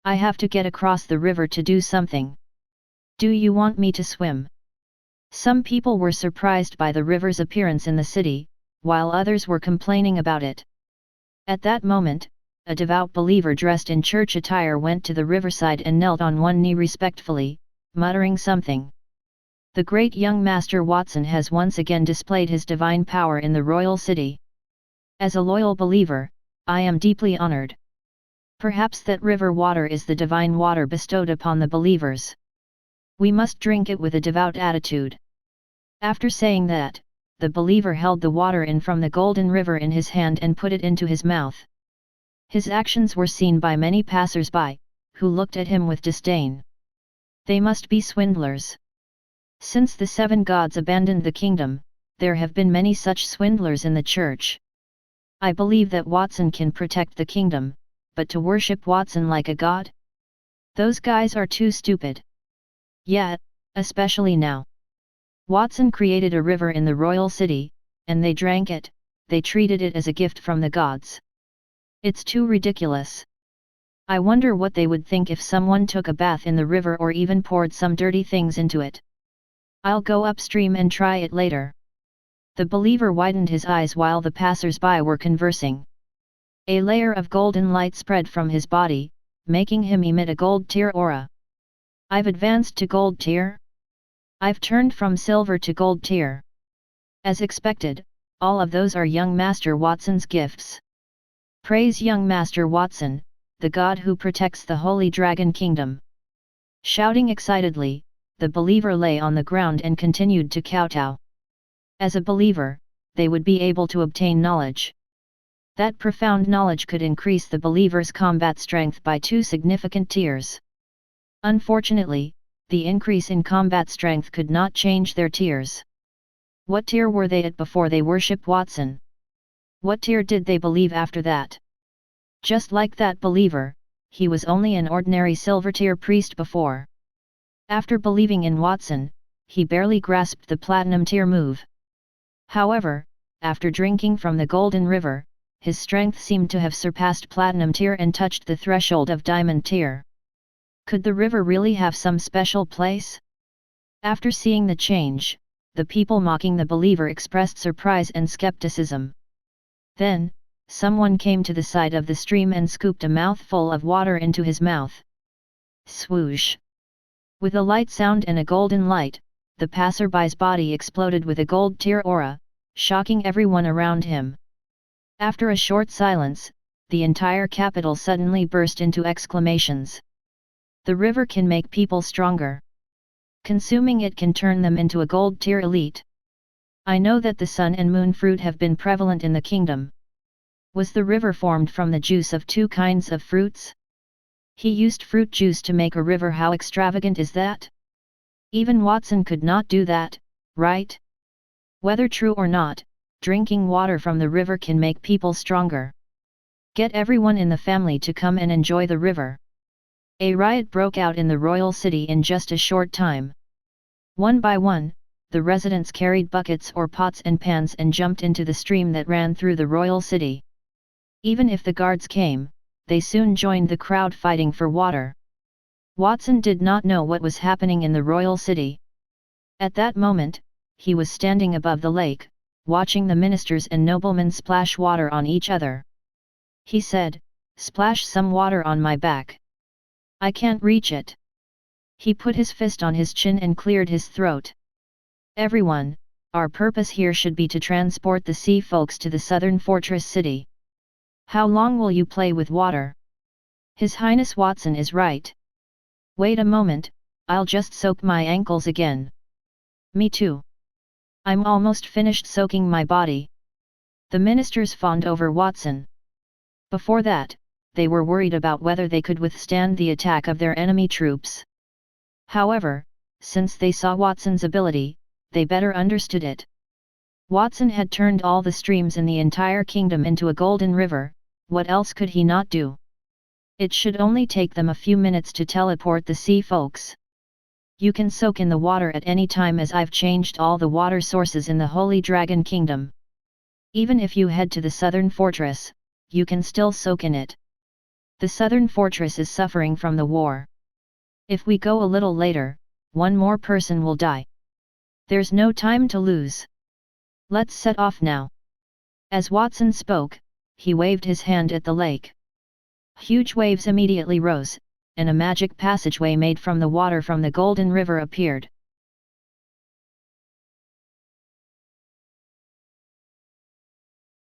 I have to get across the river to do something. Do you want me to swim? Some people were surprised by the river's appearance in the city, while others were complaining about it. At that moment, a devout believer dressed in church attire went to the riverside and knelt on one knee respectfully, muttering something. The great young Master Watson has once again displayed his divine power in the royal city. As a loyal believer, I am deeply honored. Perhaps that river water is the divine water bestowed upon the believers. We must drink it with a devout attitude. After saying that, the believer held the water in from the golden river in his hand and put it into his mouth. His actions were seen by many passers-by, who looked at him with disdain. They must be swindlers. Since the 7 gods abandoned the kingdom, there have been many such swindlers in the church. I believe that Watson can protect the kingdom, but to worship Watson like a god? Those guys are too stupid. Yeah, especially now. Watson created a river in the royal city, and they drank it, they treated it as a gift from the gods. It's too ridiculous. I wonder what they would think if someone took a bath in the river or even poured some dirty things into it. I'll go upstream and try it later. The believer widened his eyes while the passers-by were conversing. A layer of golden light spread from his body, making him emit a gold tier aura. I've advanced to gold tier. I've turned from silver to gold tier. As expected, all of those are young Master Watson's gifts. Praise young Master Watson, the god who protects the Holy Dragon Kingdom. Shouting excitedly, the believer lay on the ground and continued to kowtow. As a believer, they would be able to obtain knowledge. That profound knowledge could increase the believer's combat strength by 2 significant tiers. Unfortunately, the increase in combat strength could not change their tiers. What tier were they at before they worshipped Watson? What tier did they believe after that? Just like that believer, he was only an ordinary silver tier priest before. After believing in Watson, he barely grasped the platinum tier move. However, after drinking from the golden river, his strength seemed to have surpassed platinum tier and touched the threshold of diamond tier. Could the river really have some special place? After seeing the change, the people mocking the believer expressed surprise and skepticism. Then, someone came to the side of the stream and scooped a mouthful of water into his mouth. Swoosh! With a light sound and a golden light, the passerby's body exploded with a gold tier aura, shocking everyone around him. After a short silence, the entire capital suddenly burst into exclamations. The river can make people stronger. Consuming it can turn them into a gold tier elite. I know that the sun and moon fruit have been prevalent in the kingdom. Was the river formed from the juice of two kinds of fruits? He used fruit juice to make a river. How extravagant is that? Even Watson could not do that, right? Whether true or not, drinking water from the river can make people stronger. Get everyone in the family to come and enjoy the river. A riot broke out in the royal city in just a short time. One by one, the residents carried buckets or pots and pans and jumped into the stream that ran through the royal city. Even if the guards came, they soon joined the crowd fighting for water. Watson did not know what was happening in the royal city. At that moment, he was standing above the lake, watching the ministers and noblemen splash water on each other. He said, "Splash some water on my back. I can't reach it." He put his fist on his chin and cleared his throat. "Everyone, our purpose here should be to transport the sea folks to the southern fortress city. How long will you play with water? His Highness Watson is right. Wait a moment, I'll just soak my ankles again." "Me too. I'm almost finished soaking my body." The ministers fawned over Watson. Before that, they were worried about whether they could withstand the attack of their enemy troops. However, since they saw Watson's ability, they better understood it. Watson had turned all the streams in the entire kingdom into a golden river. What else could he not do? It should only take them a few minutes to teleport the sea folks. You can soak in the water at any time, as I've changed all the water sources in the Holy Dragon Kingdom. Even if you head to the southern fortress, you can still soak in it. The southern fortress is suffering from the war. If we go a little later, one more person will die. There's no time to lose. Let's set off now." As Watson spoke, he waved his hand at the lake. Huge waves immediately rose, and a magic passageway made from the water from the Golden River appeared.